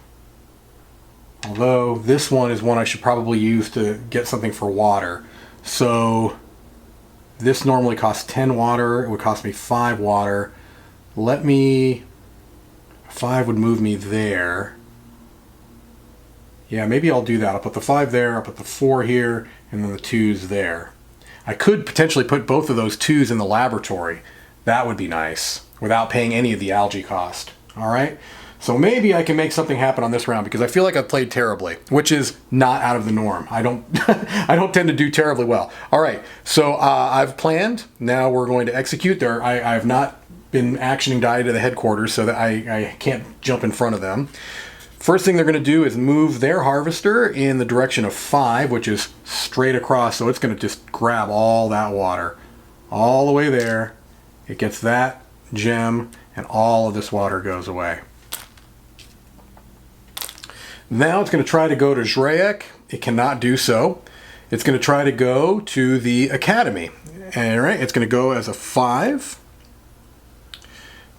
Although this one is one I should probably use to get something for water. So this normally costs 10 water. It would cost me 5 water. 5 would move me there. Yeah, maybe I'll do that. I'll put the 5 there, I'll put the 4 here, and then the 2s there. I could potentially put both of those 2s in the laboratory. That would be nice, without paying any of the algae cost. All right? So maybe I can make something happen on this round, because I feel like I've played terribly, which is not out of the norm. I don't I don't tend to do terribly well. All right, so I've planned. Now we're going to execute. I have not been actioning die to the headquarters, so that I can't jump in front of them. First thing they're going to do is move their harvester in the direction of 5, which is straight across. So it's going to just grab all that water all the way there. It gets that gem and all of this water goes away. Now it's going to try to go to Shrek. It cannot do so. It's going to try to go to the Academy. All right, it's going to go as a 5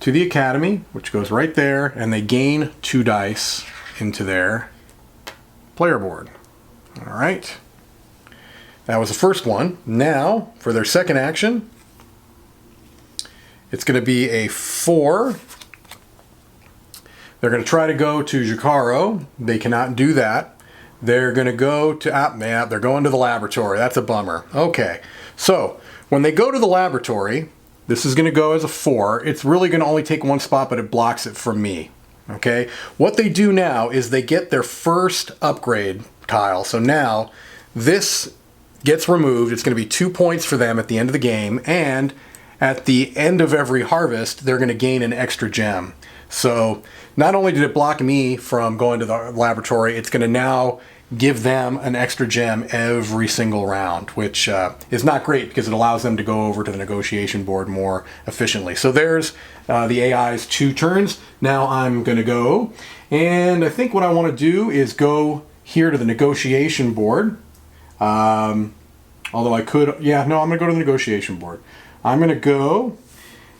to the Academy, which goes right there, and they gain 2 dice into their player board. All right. That was the first one. Now, for their second action, it's going to be a 4. They're going to try to go to Jacaro. They cannot do that. They're going to go to, they're going to the laboratory. That's a bummer. Okay, so when they go to the laboratory, this is going to go as a 4. It's really going to only take 1 spot, but it blocks it from me. Okay, what they do now is they get their first upgrade tile. So now this gets removed. It's going to be 2 points for them at the end of the game, and at the end of every harvest, they're going to gain an extra gem. So not only did it block me from going to the laboratory, it's going to now give them an extra gem every single round, which is not great because it allows them to go over to the negotiation board more efficiently. So there's the AI's 2 turns. Now I'm going to go, and I think what I want to do is go here to the negotiation board. Although I could, I'm going to go to the negotiation board. I'm going to go,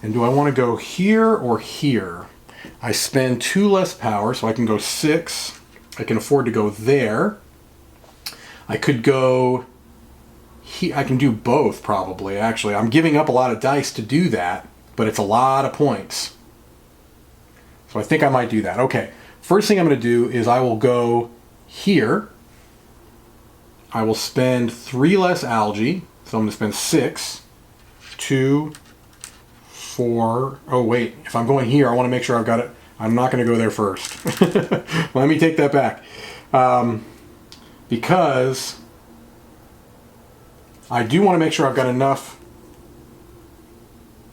and do I want to go here or here? I spend 2 less power, so I can go 6. I can afford to go there. I could go here. I can do both, probably, actually. I'm giving up a lot of dice to do that, but it's a lot of points. So I think I might do that. Okay, first thing I'm going to do is I will go here. I will spend 3 less algae, so I'm going to spend 6. 2, 4. Oh wait, if I'm going here, I want to make sure I've got it. I'm not going to go there first. Let me take that back. Because I do want to make sure I've got enough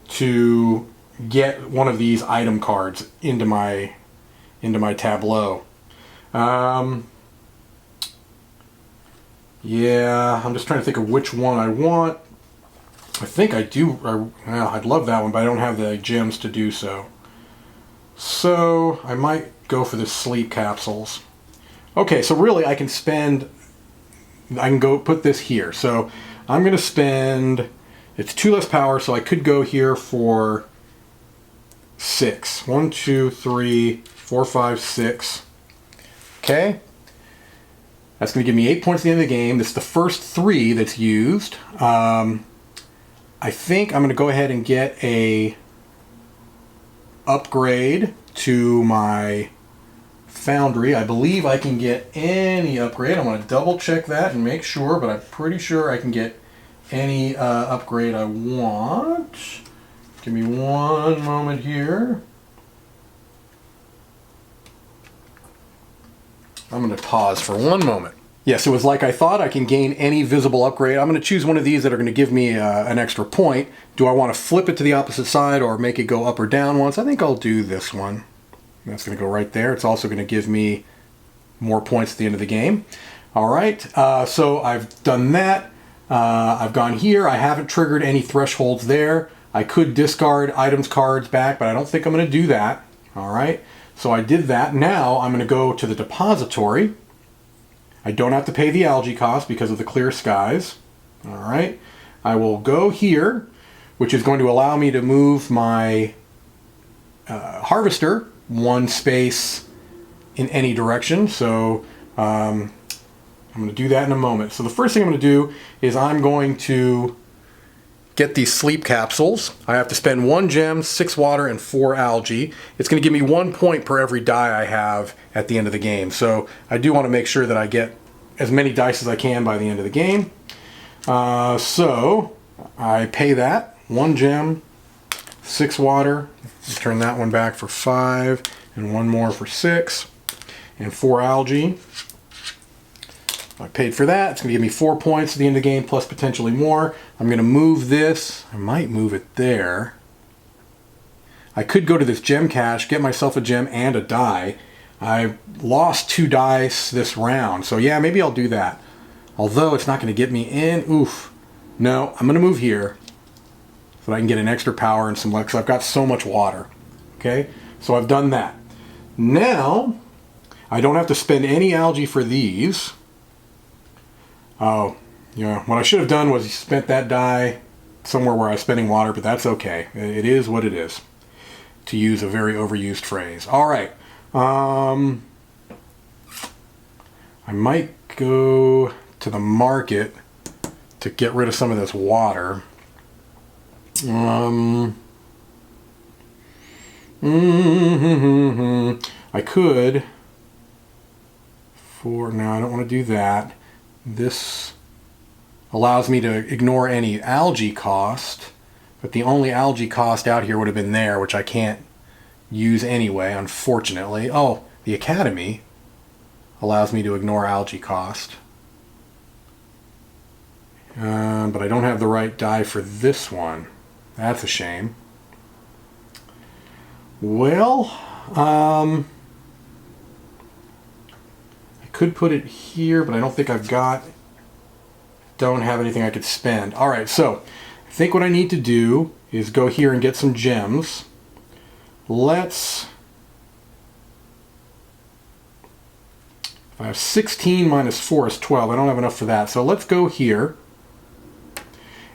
to get one of these item cards into my tableau. Yeah, I'm just trying to think of which one I want. I think I do. I'd love that one, but I don't have the gems to do so. So I might go for the sleep capsules. Okay, so really I can go put this here. So I'm going to spend, it's 2 less power, so I could go here for 6. 1, 2, 3, 4, 5, 6. Okay. That's going to give me 8 points at the end of the game. This is the first 3 that's used. I think I'm going to go ahead and get a upgrade to my Foundry. I believe I can get any upgrade. I'm going to double check that and make sure, but I'm pretty sure I can get any upgrade I want. Give me one moment here. I'm going to pause for one moment. Yes, it was like I thought. I can gain any visible upgrade. I'm going to choose one of these that are going to give me an extra point. Do I want to flip it to the opposite side or make it go up or down once? I think I'll do this one. That's going to go right there. It's also going to give me more points at the end of the game. All right, so I've done that. I've gone here. I haven't triggered any thresholds there. I could discard items cards back, but I don't think I'm going to do that. All right, so I did that. Now I'm going to go to the depository. I don't have to pay the algae cost because of the clear skies. All right, I will go here, which is going to allow me to move my harvester 1 space in any direction. So I'm going to do that in a moment. So the first thing I'm going to do is I'm going to get these sleep capsules. I have to spend 1 gem, 6 water, and 4 algae. It's going to give me 1 point per every die I have at the end of the game. So I do want to make sure that I get as many dice as I can by the end of the game. So I pay that. 1 gem, 6 water. Turn that one back for 5, and 1 more for 6, and 4 algae. I paid for that. It's going to give me 4 points at the end of the game, plus potentially more. I'm going to move this. I might move it there. I could go to this gem cache, get myself a gem and a die. I lost 2 dice this round, so yeah, maybe I'll do that. Although it's not going to get me in. Oof. No, I'm going to move here so that I can get an extra power and some luck, because I've got so much water. Okay, so I've done that. Now, I don't have to spend any algae for these. Oh, yeah, what I should have done was spent that die somewhere where I was spending water, but that's okay. It is what it is, to use a very overused phrase. All right. I might go to the market to get rid of some of this water. I could, no, I don't want to do that. This allows me to ignore any algae cost, but the only algae cost out here would have been there, which I can't use anyway, unfortunately. Oh, the Academy allows me to ignore algae cost. But I don't have the right die for this one. That's a shame. Well, I could put it here, but I don't think don't have anything I could spend. All right, so I think what I need to do is go here and get some gems. If I have 16 minus 4 is 12. I don't have enough for that. So let's go here.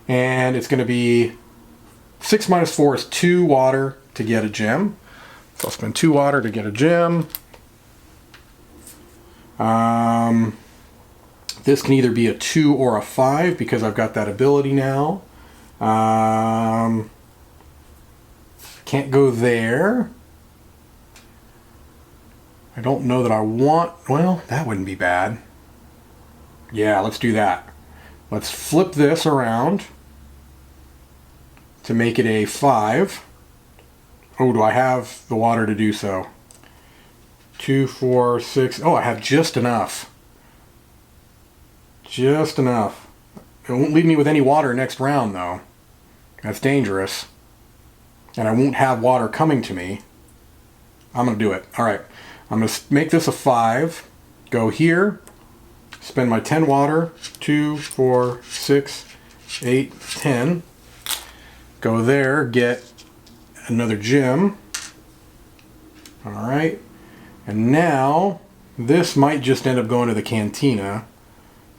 And it's going to be 6 minus 4 is 2 water to get a gem. So I'll spend 2 water to get a gem. This can either be a 2 or a 5 because I've got that ability now. Can't go there. I don't know that I want... Well, that wouldn't be bad. Yeah, let's do that. Let's flip this around to make it a 5. Oh, do I have the water to do so? 2, 4, 6... Oh, I have just enough. Just enough. It won't leave me with any water next round, though. That's dangerous. And I won't have water coming to me. I'm going to do it. All right. I'm going to make this a 5. Go here. Spend my 10 water. 2, 4, 6, 8, 10. Go there. Get another gem. All right. And now, this might just end up going to the cantina,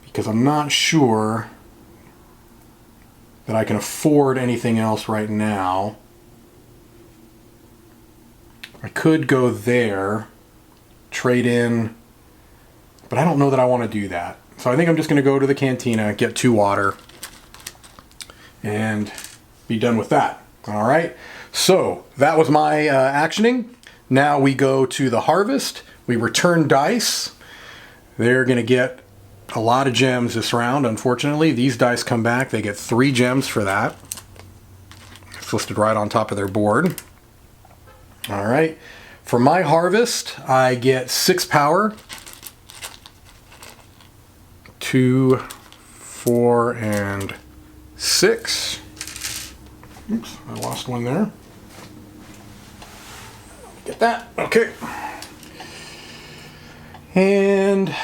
because I'm not sure that I can afford anything else right now. I could go there, trade in, but I don't know that I want to do that. So I think I'm just going to go to the cantina, get 2 water, and be done with that. All right. So that was my actioning. Now we go to the harvest. We return dice. They're going to get a lot of gems this round, unfortunately. These dice come back. They get 3 gems for that. It's listed right on top of their board. All right. For my harvest, I get 6 power. 2, 4, and 6. Oops, I lost one there. Get that. Okay. And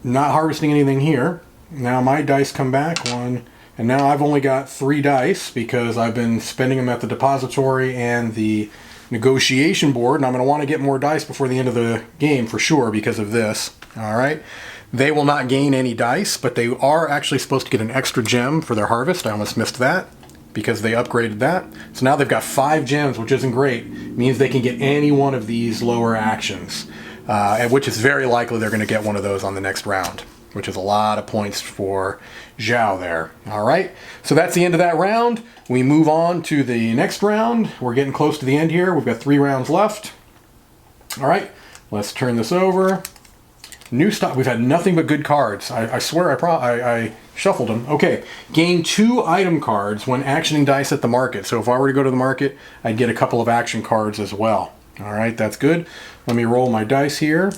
not harvesting anything here. Now my dice come back 1, and now I've only got 3 dice because I've been spending them at the depository and the negotiation board, and I'm going to want to get more dice before the end of the game for sure because of this. All right. They will not gain any dice, but they are actually supposed to get an extra gem for their harvest. I almost missed that because they upgraded that. So now they've got 5 gems, which isn't great. It means they can get any one of these lower actions. Which is very likely they're going to get one of those on the next round, which is a lot of points for Zhao there. All right, so that's the end of that round. We move on to the next round. We're getting close to the end here. We've got 3 rounds left. All right, let's turn this over. New stock. We've had nothing but good cards. I swear I shuffled them. Okay, gain 2 item cards when actioning dice at the market. So if I were to go to the market, I'd get a couple of action cards as well. All right, that's good. Let me roll my dice here.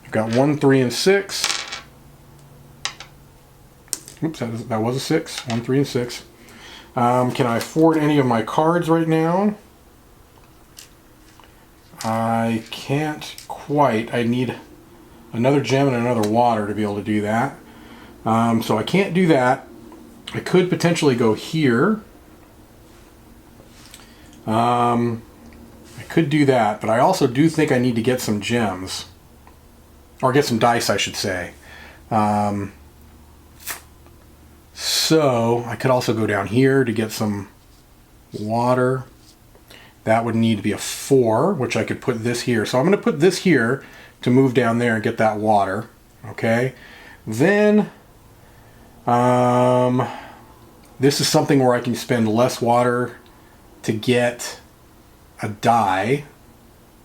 I've got 1, 3, and 6. Oops, that was a 6. 1, 3, and 6. Can I afford any of my cards right now? I can't quite. I need another gem and another water to be able to do that. So I can't do that. I could potentially go here. I could do that, but I also do think I need to get some gems. Or get some dice, I should say. So I could also go down here to get some water. That would need to be a 4, which I could put this here. So I'm going to put this here to move down there and get that water. Okay. Then this is something where I can spend less water to get a die.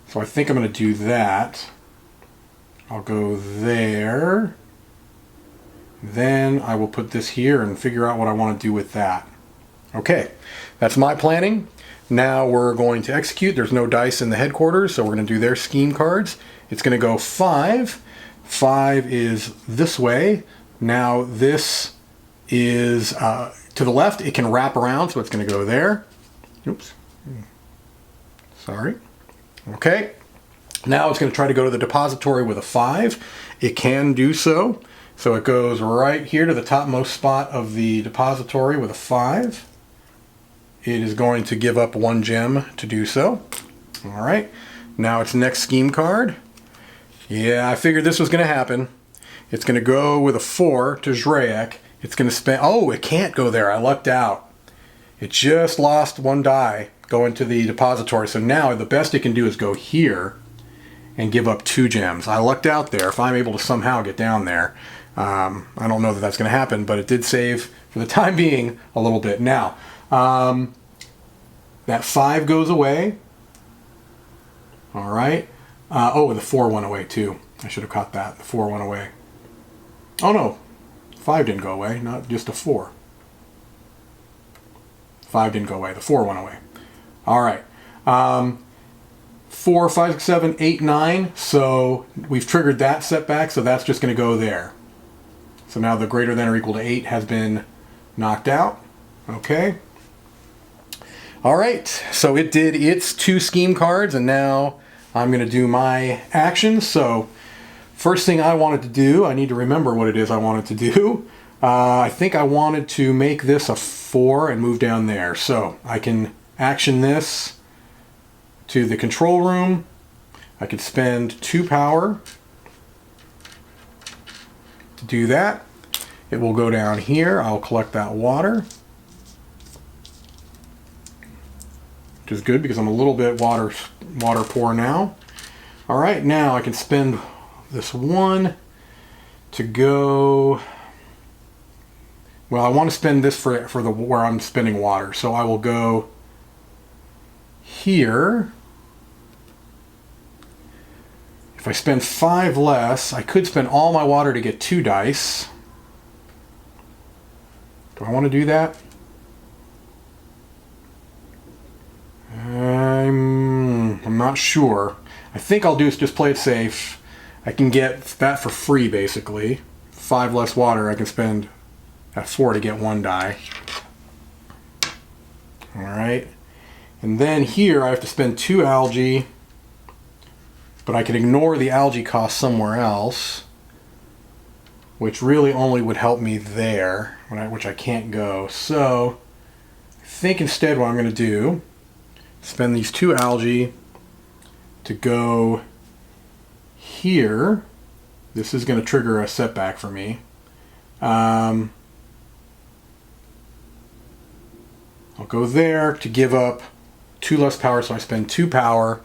So I think I'm going to do that. I'll go there. Then I will put this here and figure out what I want to do with that. Okay, that's my planning. Now we're going to execute. There's no dice in the headquarters, so we're going to do their scheme cards. It's going to go 5. 5 is this way. Now this is to the left. It can wrap around, so it's going to go there. Oops. Sorry. Okay. Now it's going to try to go to the depository with a 5. It can do so. So it goes right here to the topmost spot of the depository with a 5. It is going to give up 1 gem to do so. All right. Now its next scheme card. Yeah, I figured this was going to happen. It's going to go with a 4 to Shrek. It's going to spend... Oh, it can't go there. I lucked out. It just lost 1 die going to the depository. So now the best it can do is go here and give up 2 gems. I lucked out there. If I'm able to somehow get down there, I don't know that that's going to happen, but it did save, for the time being, a little bit. Now, that 5 goes away. All right. Oh, the 4 went away too. I should have caught that. The 4 went away. Oh no, 5 didn't go away, not just a 4. 5 didn't go away. The 4 went away. All right. 4, 5, 6, 7, 8, 9. So we've triggered that setback, so that's just going to go there. So now the greater than or equal to 8 has been knocked out. Okay. All right. So it did its 2 scheme cards, and now I'm going to do my actions. So first thing I wanted to do, I need to remember what it is I wanted to do. I think I wanted to make this a 4 and move down there. So I can action this to the control room. I could spend 2 power to do that. It will go down here. I'll collect that water, which is good because I'm a little bit water poor now. All right, now I can spend this 1 to go. Well, I want to spend this for the where I'm spending water, so I will go here. If I spend 5 less, I could spend all my water to get 2 dice. Do I want to do that? I'm not sure. I think I'll do is just play it safe. I can get that for free, basically. 5 less water, I can spend at 4 to get 1 die. All right. And then here I have to spend 2 algae, but I can ignore the algae cost somewhere else, which really only would help me there, which I can't go. So I think instead what I'm going to do, spend these 2 algae to go here. This is going to trigger a setback for me. I'll go there to give up 2 less power, so I spend 2 power.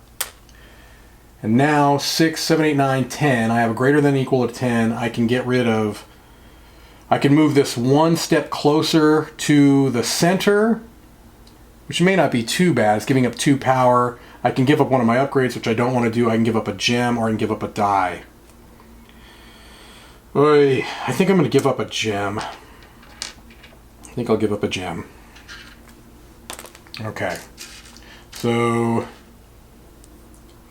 And now 6, 7, 8, 9, 10. I have a greater than or equal to 10. I can get rid of... I can move this 1 step closer to the center, which may not be too bad. It's giving up 2 power. I can give up one of my upgrades, which I don't want to do. I can give up a gem, or I can give up a die. Oy, I think I'm going to give up a gem. I think I'll give up a gem. Okay. So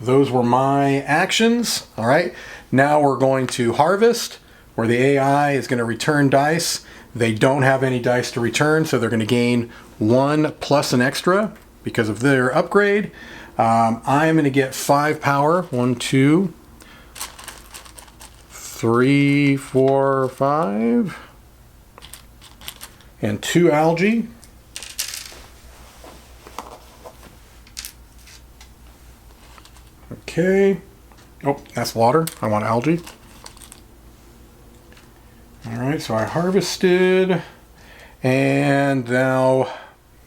those were my actions. All right. Now we're going to harvest, where the AI is going to return dice. They don't have any dice to return, so they're going to gain 1 plus an extra. because of their upgrade. I'm going to get 5 power. 1, 2, 3, 4, 5. And 2 algae. Okay. Oh, that's water. I want algae. Alright, so I harvested. And now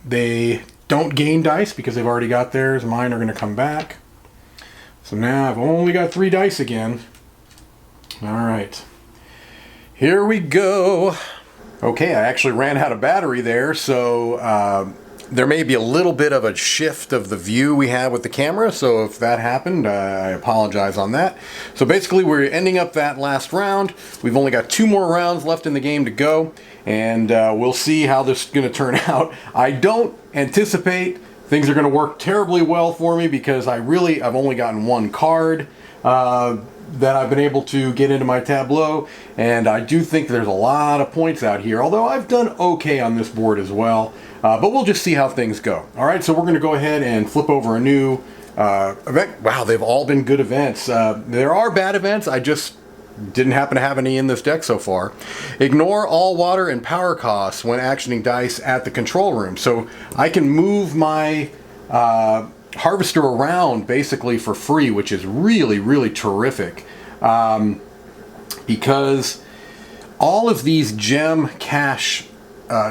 they don't gain dice because they've already got theirs. Mine are going to come back. So now I've only got 3 dice again. Alright. Here we go. Okay, I actually ran out of battery there, so there may be a little bit of a shift of the view we have with the camera, so if that happened, I apologize on that. So basically, we're ending up that last round. We've only got 2 more rounds left in the game to go, and we'll see how this is going to turn out. I don't anticipate things are going to work terribly well for me because I've only gotten 1 card that I've been able to get into my tableau, and I do think there's a lot of points out here, although I've done okay on this board as well, but we'll just see how things go. Alright, so we're going to go ahead and flip over a new event. Wow, they've all been good events. There are bad events, I just didn't happen to have any in this deck so far. Ignore all water and power costs when actioning dice at the control room. So I can move my harvester around basically for free, which is really, really terrific, because all of these gem cash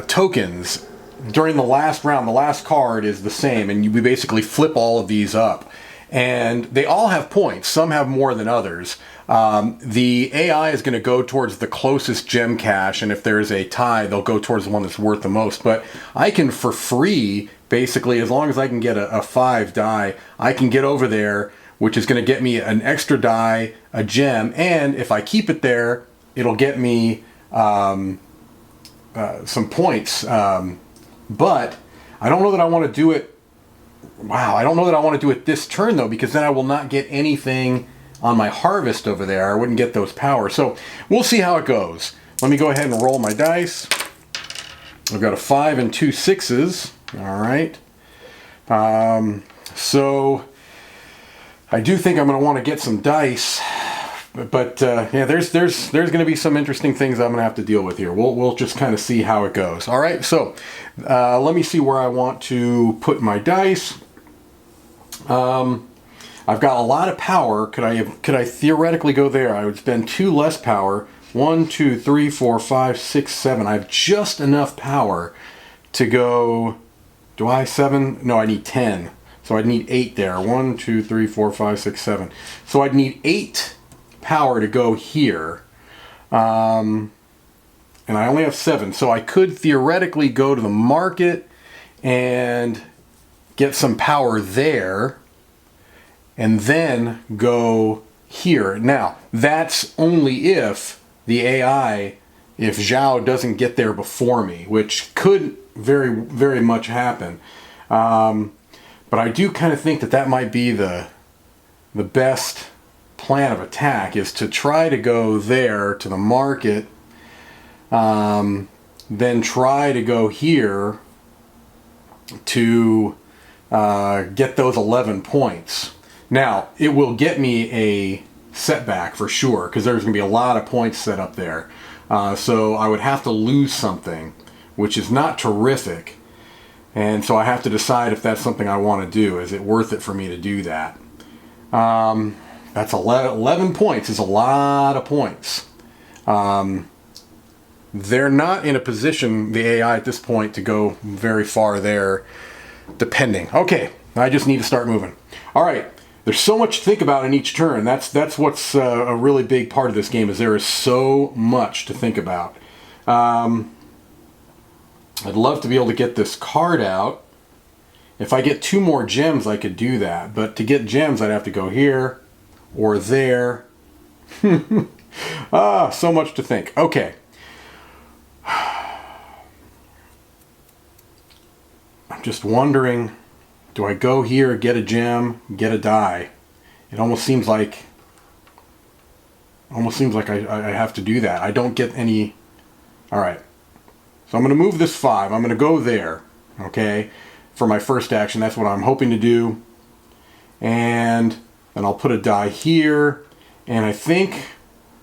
tokens during the last round, the last card is the same, and we basically flip all of these up, and they all have points. Some have more than others. The AI is going to go towards the closest gem cache, and if there's a tie, they'll go towards the one that's worth the most. But I can, for free, basically, as long as I can get a 5 die, I can get over there, which is going to get me an extra die, a gem, and if I keep it there, it'll get me some points. But I don't know that I want to do it. Wow, I don't know that I want to do it this turn, though, because then I will not get anything on my harvest over there. I wouldn't get those powers. So we'll see how it goes. Let me go ahead and roll my dice. I've got a 5 and 2 6s. All right. So I do think I'm going to want to get some dice, but yeah, there's going to be some interesting things I'm going to have to deal with here. We'll just kind of see how it goes. All right. So let me see where I want to put my dice. I've got a lot of power. Could I theoretically go there? I would spend 2 less power. 1, 2, 3, 4, 5, 6, 7. I have just enough power to go. Do I 7? No, I need 10. So I'd need 8 there. 1, 2, 3, 4, 5, 6, 7. So I'd need 8 power to go here. And I only have 7. So I could theoretically go to the market and get some power there. And then go here. Now, that's only if the AI, if Zhao doesn't get there before me, which could very, very much happen. But I do kind of think that might be the best plan of attack, is to try to go there to the market, then try to go here to get those 11 points. Now, it will get me a setback for sure, because there's going to be a lot of points set up there. So I would have to lose something, which is not terrific. And so I have to decide if that's something I want to do. Is it worth it for me to do that? That's 11 points is a lot of points. They're not in a position, the AI at this point, to go very far there, depending. Okay, I just need to start moving. All right. There's so much to think about in each turn. That's what's a really big part of this game, is there is so much to think about. I'd love to be able to get this card out. If I get 2 more gems, I could do that. But to get gems, I'd have to go here or there. So much to think. Okay. I'm just wondering, do I go here, get a gem, get a die? It almost seems like I have to do that. I don't get any. All right. So I'm going to move this 5. I'm going to go there. Okay. for my first action. That's what I'm hoping to do. And then I'll put a die here. And I think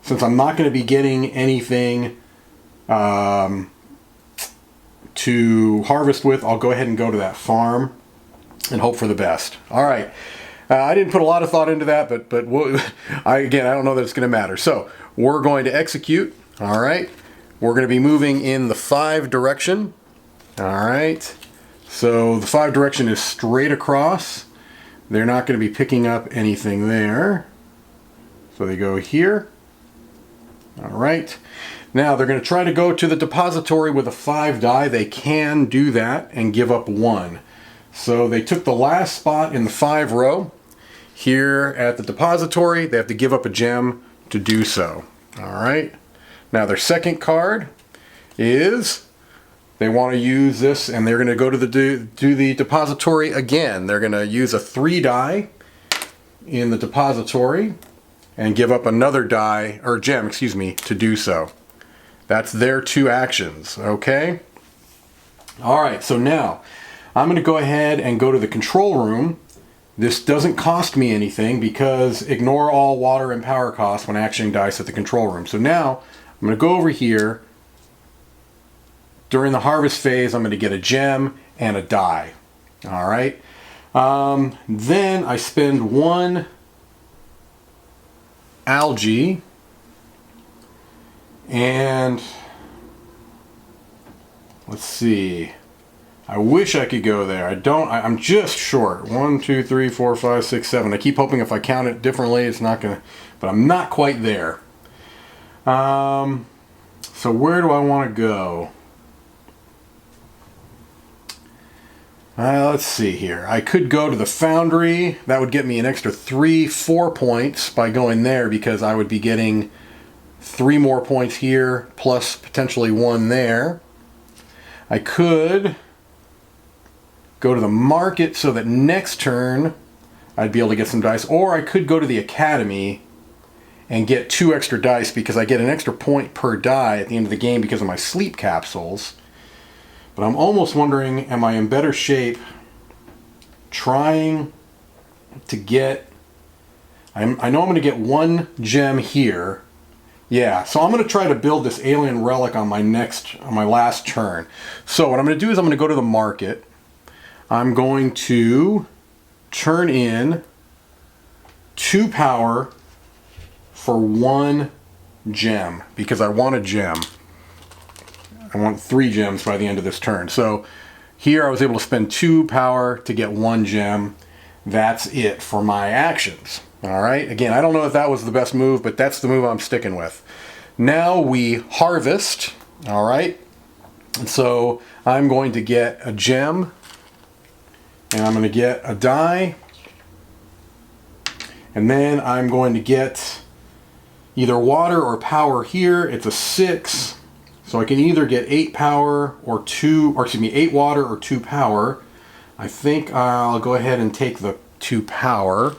since I'm not going to be getting anything to harvest with, I'll go ahead and go to that farm and hope for the best. All right. I didn't put a lot of thought into that, but again, I don't know that it's going to matter. So we're going to execute. All right. We're going to be moving in the 5 direction. All right. So the 5 direction is straight across. They're not going to be picking up anything there. So they go here. All right. Now they're going to try to go to the depository with a 5 die. They can do that and give up 1. So they took the last spot in the 5 row. Here at the depository, they have to give up a gem to do so. All right. Now their second card is they want to use this, and they're going to go to the depository again. They're going to use a 3 die in the depository and give up another die, or gem, excuse me, to do so. That's their 2 actions, okay? All right, so now I'm going to go ahead and go to the control room. This doesn't cost me anything because ignore all water and power costs when actioning dice at the control room. So now I'm going to go over here. During the harvest phase, I'm going to get a gem and a die. All right. Then I spend 1 algae, and let's see. I wish I could go there. I don't. I'm just short. 1, 2, 3, 4, 5, 6, 7. I keep hoping if I count it differently, it's not gonna. But I'm not quite there. So where do I want to go? Let's see here. I could go to the Foundry. That would get me an extra 4 points by going there, because I would be getting 3 more points here plus potentially 1 there. I could go to the market so that next turn I'd be able to get some dice, or I could go to the academy and get 2 extra dice, because I get an extra point per die at the end of the game because of my sleep capsules. But I'm almost wondering, am I in better shape trying to get... I know I'm going to get 1 gem here. Yeah, so I'm going to try to build this alien relic on my last turn. So what I'm going to do is I'm going to go to the market. I'm going to turn in 2 power for 1 gem, because I want a gem. I want 3 gems by the end of this turn. So here I was able to spend 2 power to get 1 gem. That's it for my actions. All right. Again, I don't know if that was the best move, but that's the move I'm sticking with. Now we harvest. All right. And so I'm going to get a gem, and I'm going to get a die, and then I'm going to get either water or power here. It's a 6. So I can either get 8 power or 8 water or 2 power. I think I'll go ahead and take the 2 power.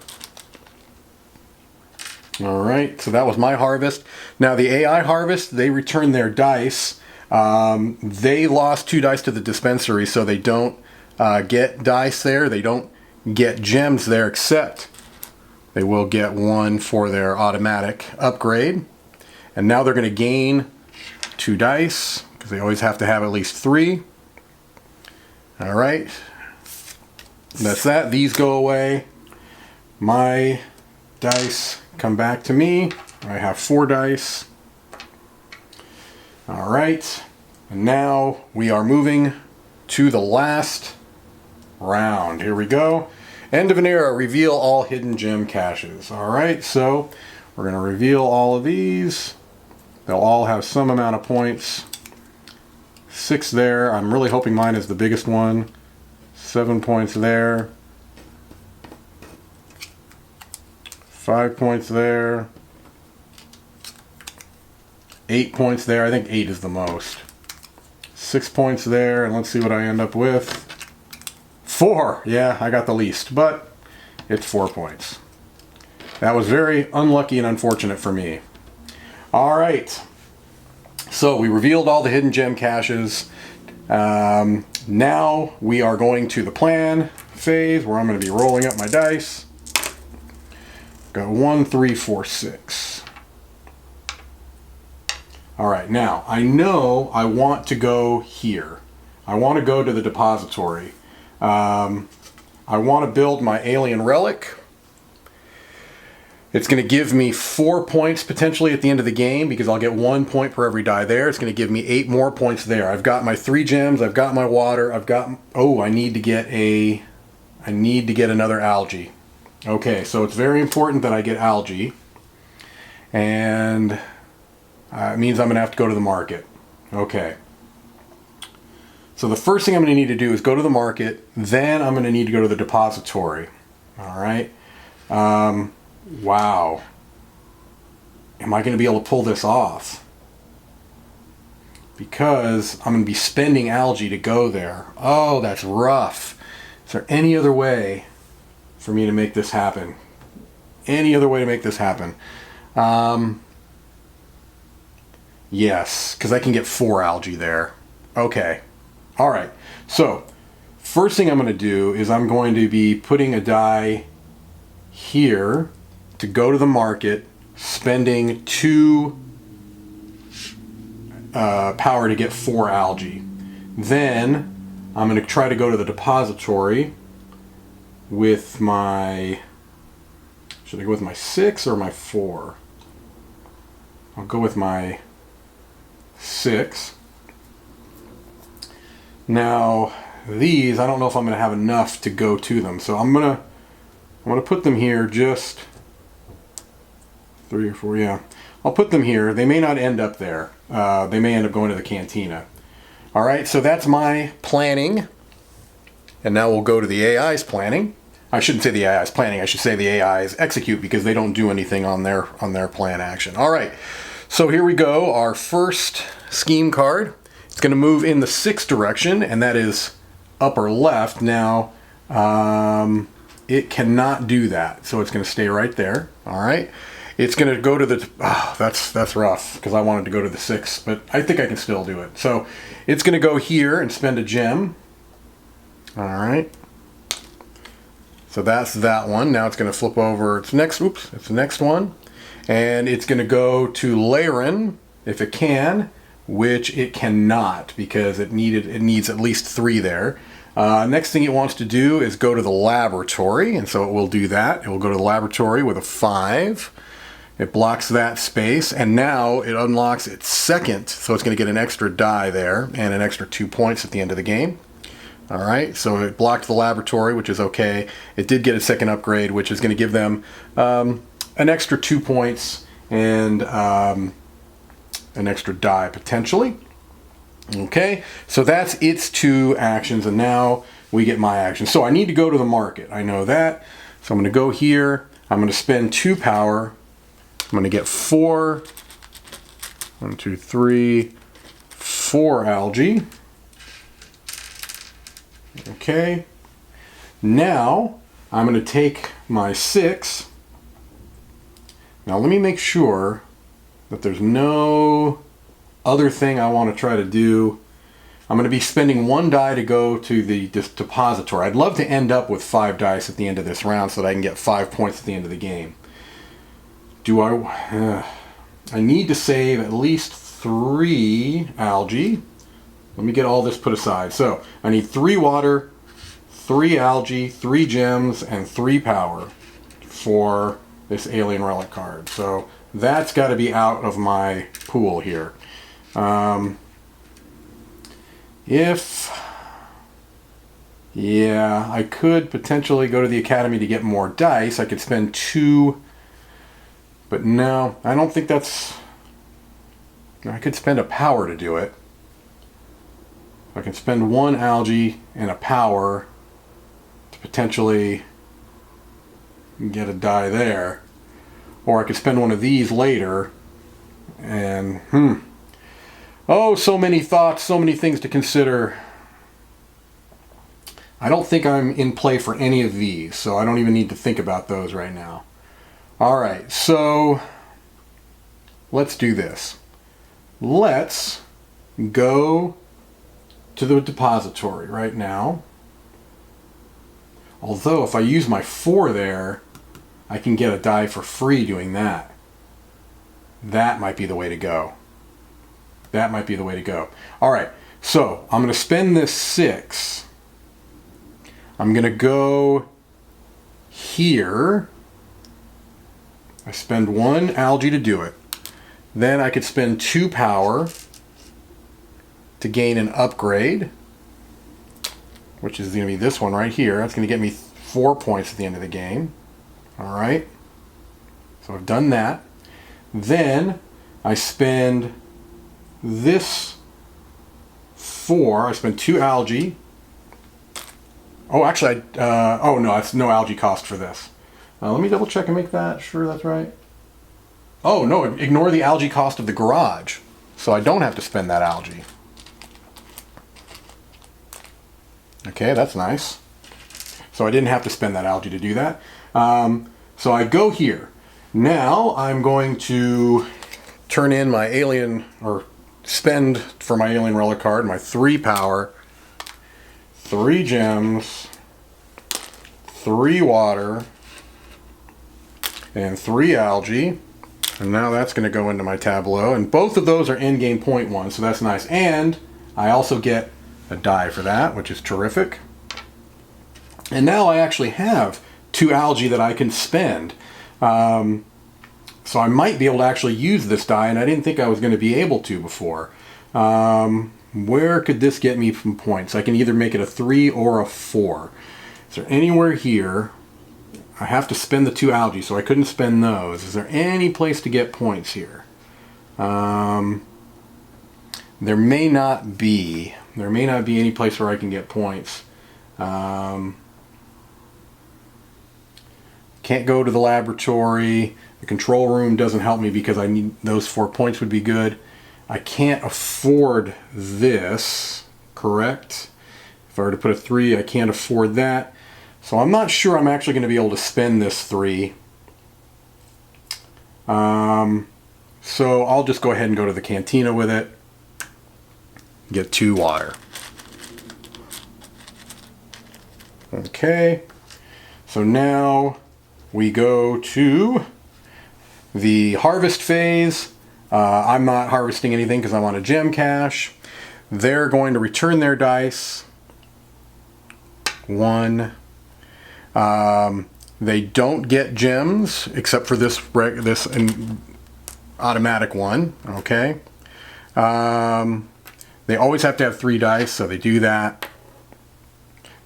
All right, so that was my harvest. Now the AI harvest, they return their dice. They lost 2 dice to the dispensary, so they don't get dice there. They don't get gems there, except they will get 1 for their automatic upgrade. And now they're going to gain 2 dice, because they always have to have at least 3. All right, that's that. These go away. My dice come back to me. I have 4 dice. All right, and now we are moving to the last round. Here we go. End of an era. Reveal all hidden gem caches. All right, so we're going to reveal all of these. They'll all have some amount of points. 6 there. I'm really hoping mine is the biggest one. 7 points there. 5 points there. 8 points there. I think 8 is the most. 6 points there, and let's see what I end up with. 4. Yeah, I got the least, but it's 4 points. That was very unlucky and unfortunate for me. All right, so we revealed all the hidden gem caches. Now we are going to the plan phase where I'm going to be rolling up my dice. Got 1, 3, 4, 6. All right, now I know I want to go here. I want to go to the depository. I want to build my alien relic. It's going to give me 4 points potentially at the end of the game because I'll get 1 point per every die there. It's going to give me 8 more points there. I've got my 3 gems. I've got my water. I've got... Oh, I need to get another algae. Okay, so it's very important that I get algae. And it means I'm going to have to go to the market. Okay. So the first thing I'm going to need to do is go to the market. Then I'm going to need to go to the depository. All right. Wow. Am I going to be able to pull this off? Because I'm going to be spending algae to go there. Oh, that's rough. Is there any other way for me to make this happen? Any other way to make this happen? Yes, because I can get 4 algae there. Okay. All right. So, first thing I'm going to do is I'm going to be putting a die here to go to the market, spending 2 power to get 4 algae. Then I'm going to try to go to the depository with my... Should I go with my 6 or my 4? I'll go with my 6. Now, these, I don't know if I'm going to have enough to go to them. So I'm going to put them here, just 3 or 4, yeah. I'll put them here. They may not end up there. They may end up going to the cantina. All right, so that's my planning. And now we'll go to the AI's planning. I shouldn't say the AI's planning. I should say the AI's execute because they don't do anything on their plan action. All right, so here we go. Our first scheme card. It's going to move in the 6th direction, and that is upper left. Now, it cannot do that, so it's going to stay right there. All right. It's going to go to the... Oh, that's rough, because I wanted to go to the 6th, but I think I can still do it. So it's going to go here and spend a gem. All right. So that's that one. Now it's going to flip over its next... Oops, it's the next one. And it's going to go to Laren, if it can, which it cannot, because it needs at least 3 there. Next thing it wants to do is go to the laboratory, and so it will do that. It will go to the laboratory with a 5. It blocks that space, and now it unlocks its 2nd, so it's going to get an extra die there and an extra 2 points at the end of the game. All right, so it blocked the laboratory, which is okay. It did get a 2nd upgrade, which is going to give them an extra 2 points and an extra die potentially. Okay, so that's its 2 actions, and now we get my action. So I need to go to the market. I know that. So I'm going to go here. I'm going to spend 2 power. I'm going to get 4. 1, 2, 3, 4 algae. Okay. Now I'm going to take my 6. Now let me make sure that there's no other thing I want to try to do. I'm going to be spending 1 die to go to the depository. I'd love to end up with 5 dice at the end of this round so that I can get 5 points at the end of the game. Do I need to save at least 3 algae. Let me get all this put aside. So I need 3 water, 3 algae, 3 gems, and 3 power for this alien relic card. So that's got to be out of my pool here. Yeah, I could potentially go to the academy to get more dice. I could spend 2, but no, I don't think that's... I could spend a power to do it. I can spend 1 algae and a power to potentially get a die there. Or I could spend one of these later and, oh, so many thoughts, so many things to consider. I don't think I'm in play for any of these, so I don't even need to think about those right now. All right, so let's do this. Let's go to the depository right now. Although if I use my 4 there, I can get a die for free doing that. That might be the way to go. That might be the way to go. All right, so I'm going to spend this 6. I'm going to go here. I spend 1 algae to do it. Then I could spend 2 power to gain an upgrade, which is going to be this one right here. That's going to get me 4 points at the end of the game. All right. So I've done that. Then I spend this 4. I spend 2 algae. Oh, actually, oh no, it's no algae cost for this. Let me double check and make that sure that's right. Oh no, ignore the algae cost of the garage. So I don't have to spend that algae. Okay, that's nice. So I didn't have to spend that algae to do that. So I go here. Now I'm going to turn in my alien, or spend for my alien relic card, my 3 power, 3 gems, 3 water, and 3 algae. And now that's going to go into my tableau. And both of those are in-game point 1, so that's nice. And I also get a die for that, which is terrific. And now I actually have 2 algae that I can spend. So I might be able to actually use this die, and I didn't think I was going to be able to before. Where could this get me from points? I can either make it a 3 or a 4. Is there anywhere here? I have to spend the 2 algae, so I couldn't spend those. Is there any place to get points here? There may not be. There may not be any place where I can get points. Can't go to the laboratory. The control room doesn't help me because I need those 4 points would be good. I can't afford this, correct? If I were to put a 3, I can't afford that. So I'm not sure I'm actually going to be able to spend this 3. So I'll just go ahead and go to the cantina with it. Get 2 water. Okay. So now we go to the harvest phase. I'm not harvesting anything because I'm on a gem cache. They're going to return their dice. 1. They don't get gems except for this automatic one. Okay. They always have to have 3 dice, so they do that.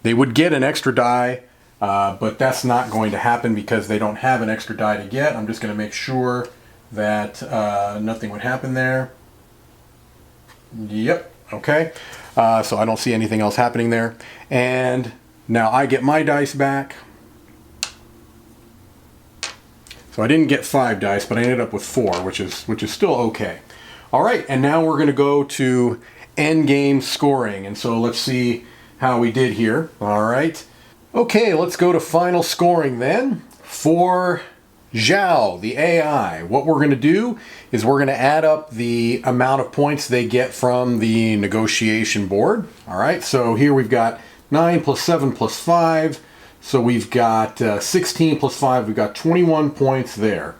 They would get an extra die, but that's not going to happen because they don't have an extra die to get. I'm just going to make sure that nothing would happen there. Yep, okay. So I don't see anything else happening there. And now I get my dice back. So I didn't get 5 dice, but I ended up with 4, which is still okay. All right, and now we're going to go to Endgame Scoring. And so let's see how we did here. All right. Okay, let's go to final scoring then. For Zhao, the AI, what we're going to do is we're going to add up the amount of points they get from the negotiation board. All right, so here we've got 9 plus 7 plus 5. So we've got 16 plus 5. We've got 21 points there.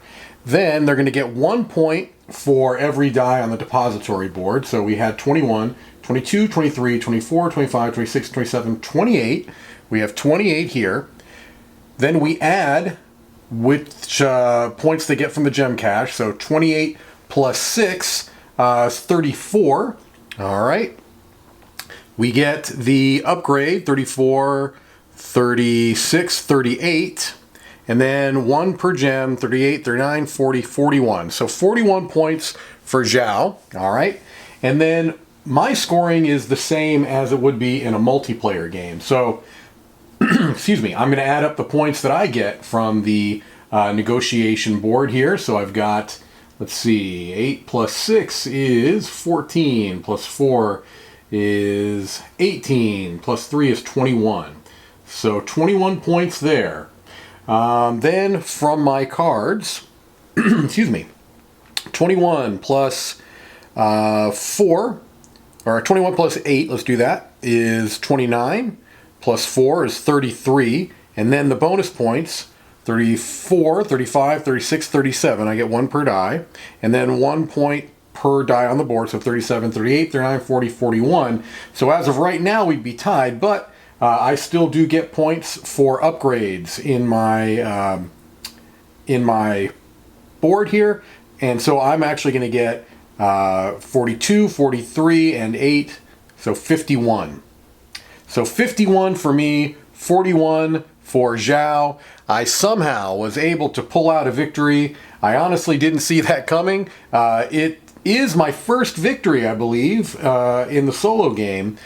Then they're going to get 1 point for every die on the depository board. So we had 21, 22, 23, 24, 25, 26, 27, 28. We have 28 here. Then we add which points they get from the gem cache. So 28 plus 6 is 34. All right. We get the upgrade, 34, 36, 38. And then 1 per gem, 38, 39, 40, 41. So 41 points for Zhao. All right. And then my scoring is the same as it would be in a multiplayer game. So, excuse me, I'm going to add up the points that I get from the negotiation board here. So I've got, let's see, 8 plus 6 is 14, plus 4 is 18, plus 3 is 21. So 21 points there. Then from my cards, excuse me, 21 plus 4 or 21 plus 8, let's do that, is 29, plus 4 is 33, and then the bonus points, 34, 35, 36, 37, I get 1 per die, and then 1 point per die on the board, so 37, 38, 39, 40, 41. So as of right now, we'd be tied, but I still do get points for upgrades in my board here, and so I'm actually going to get 42, 43, and 8, so 51. So 51 for me, 41 for Zhao. I somehow was able to pull out a victory. I honestly didn't see that coming. It is my first victory, I believe, in the solo game.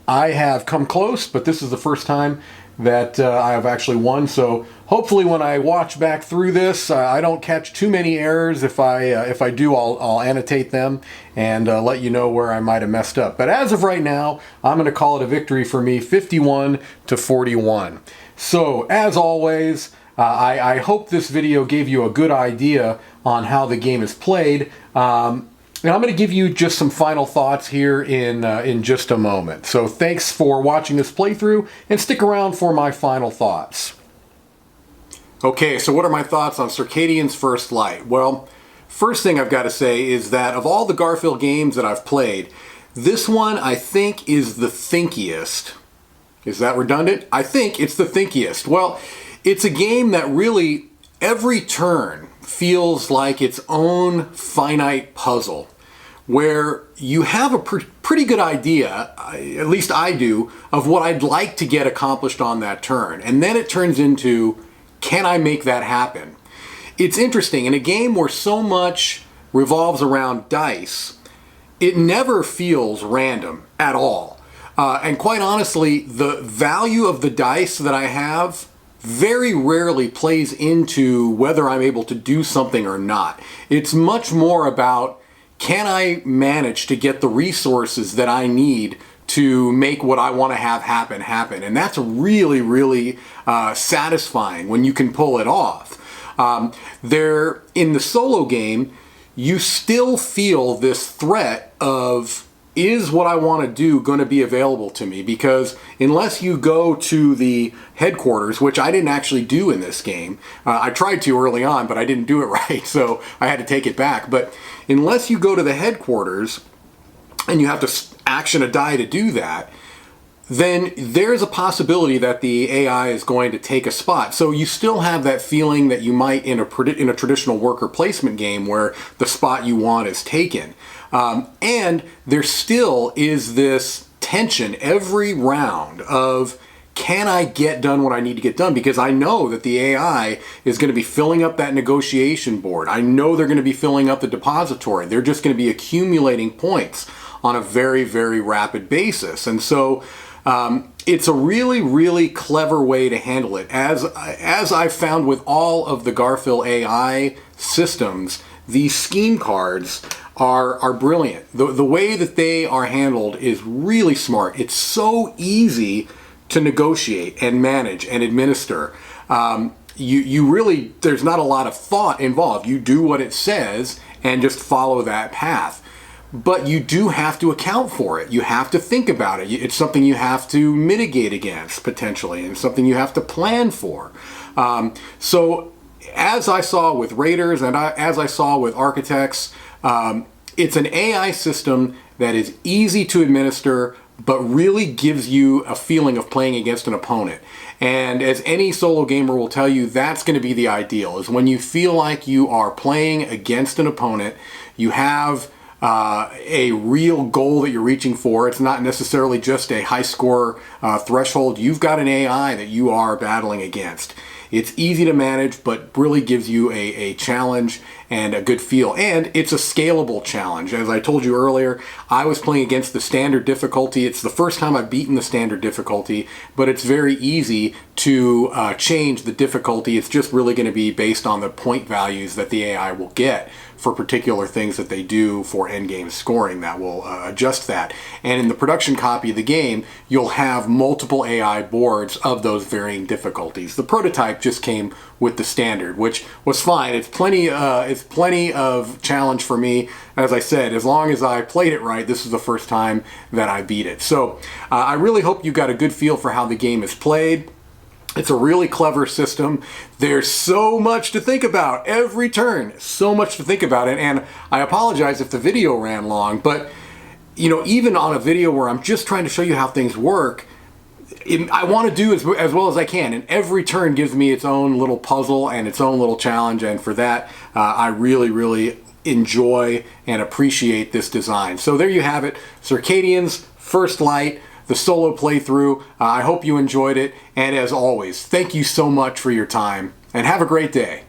I have come close, but this is the first time that I have actually won. So hopefully when I watch back through this, I don't catch too many errors. If I do, I'll annotate them and let you know where I might have messed up. But as of right now, I'm going to call it a victory for me, 51 to 41. So as always, I hope this video gave you a good idea on how the game is played. And I'm going to give you just some final thoughts here in just a moment. So thanks for watching this playthrough, and stick around for my final thoughts. Okay, so what are my thoughts on Circadian's First Light? Well, first thing I've got to say is that of all the Garfield games that I've played, this one I think is the thinkiest. Is that redundant? I think it's the thinkiest. Well, it's a game that really, every turn feels like its own finite puzzle, where you have a pretty good idea, at least I do, of what I'd like to get accomplished on that turn. And then it turns into, can I make that happen? It's interesting, in a game where so much revolves around dice, it never feels random at all. And quite honestly, the value of the dice that I have very rarely plays into whether I'm able to do something or not. It's much more about, can I manage to get the resources that I need to make what I want to have happen? And that's really, really satisfying when you can pull it off. In the solo game, you still feel this threat of, is what I want to do going to be available to me? Because unless you go to the headquarters, which I didn't actually do in this game, I tried to early on, but I didn't do it right, so I had to take it back. But unless you go to the headquarters and you have to action a die to do that, then there's a possibility that the AI is going to take a spot. So you still have that feeling that you might in a traditional worker placement game where the spot you want is taken. And there still is this tension every round of, can I get done what I need to get done? Because I know that the AI is going to be filling up that negotiation board. I know they're going to be filling up the depository. They're just going to be accumulating points on a very, very rapid basis. And so it's a really, really clever way to handle it. As I've found with all of the Garfield AI systems, these scheme cards are brilliant. The way that they are handled is really smart. It's so easy to negotiate and manage and administer. You really, there's not a lot of thought involved. You do what it says and just follow that path. But you do have to account for it. You have to think about it. It's something you have to mitigate against, potentially, and something you have to plan for. So as I saw with Raiders and as I saw with Architects, it's an AI system that is easy to administer, but really gives you a feeling of playing against an opponent. And as any solo gamer will tell you, that's going to be the ideal, is when you feel like you are playing against an opponent, you have a real goal that you're reaching for. It's not necessarily just a high score threshold. You've got an AI that you are battling against. It's easy to manage, but really gives you a challenge and a good feel. And it's a scalable challenge. As I told you earlier, I was playing against the standard difficulty. It's the first time I've beaten the standard difficulty, but it's very easy to change the difficulty. It's just really going to be based on the point values that the AI will get for particular things that they do for Endgame Scoring that will adjust that. And in the production copy of the game, you'll have multiple AI boards of those varying difficulties. The prototype just came with the standard, which was fine. It's plenty of challenge for me. As I said, as long as I played it right, this is the first time that I beat it. So I really hope you got a good feel for how the game is played. It's a really clever system. There's so much to think about every turn, so much to think about it. And I apologize if the video ran long, but you know, even on a video where I'm just trying to show you how things work, I want to do as well as I can. And every turn gives me its own little puzzle and its own little challenge. And for that, I really enjoy and appreciate this design. So there you have it, Circadians, First Light, the solo playthrough. I hope you enjoyed it, and as always, thank you so much for your time, and have a great day.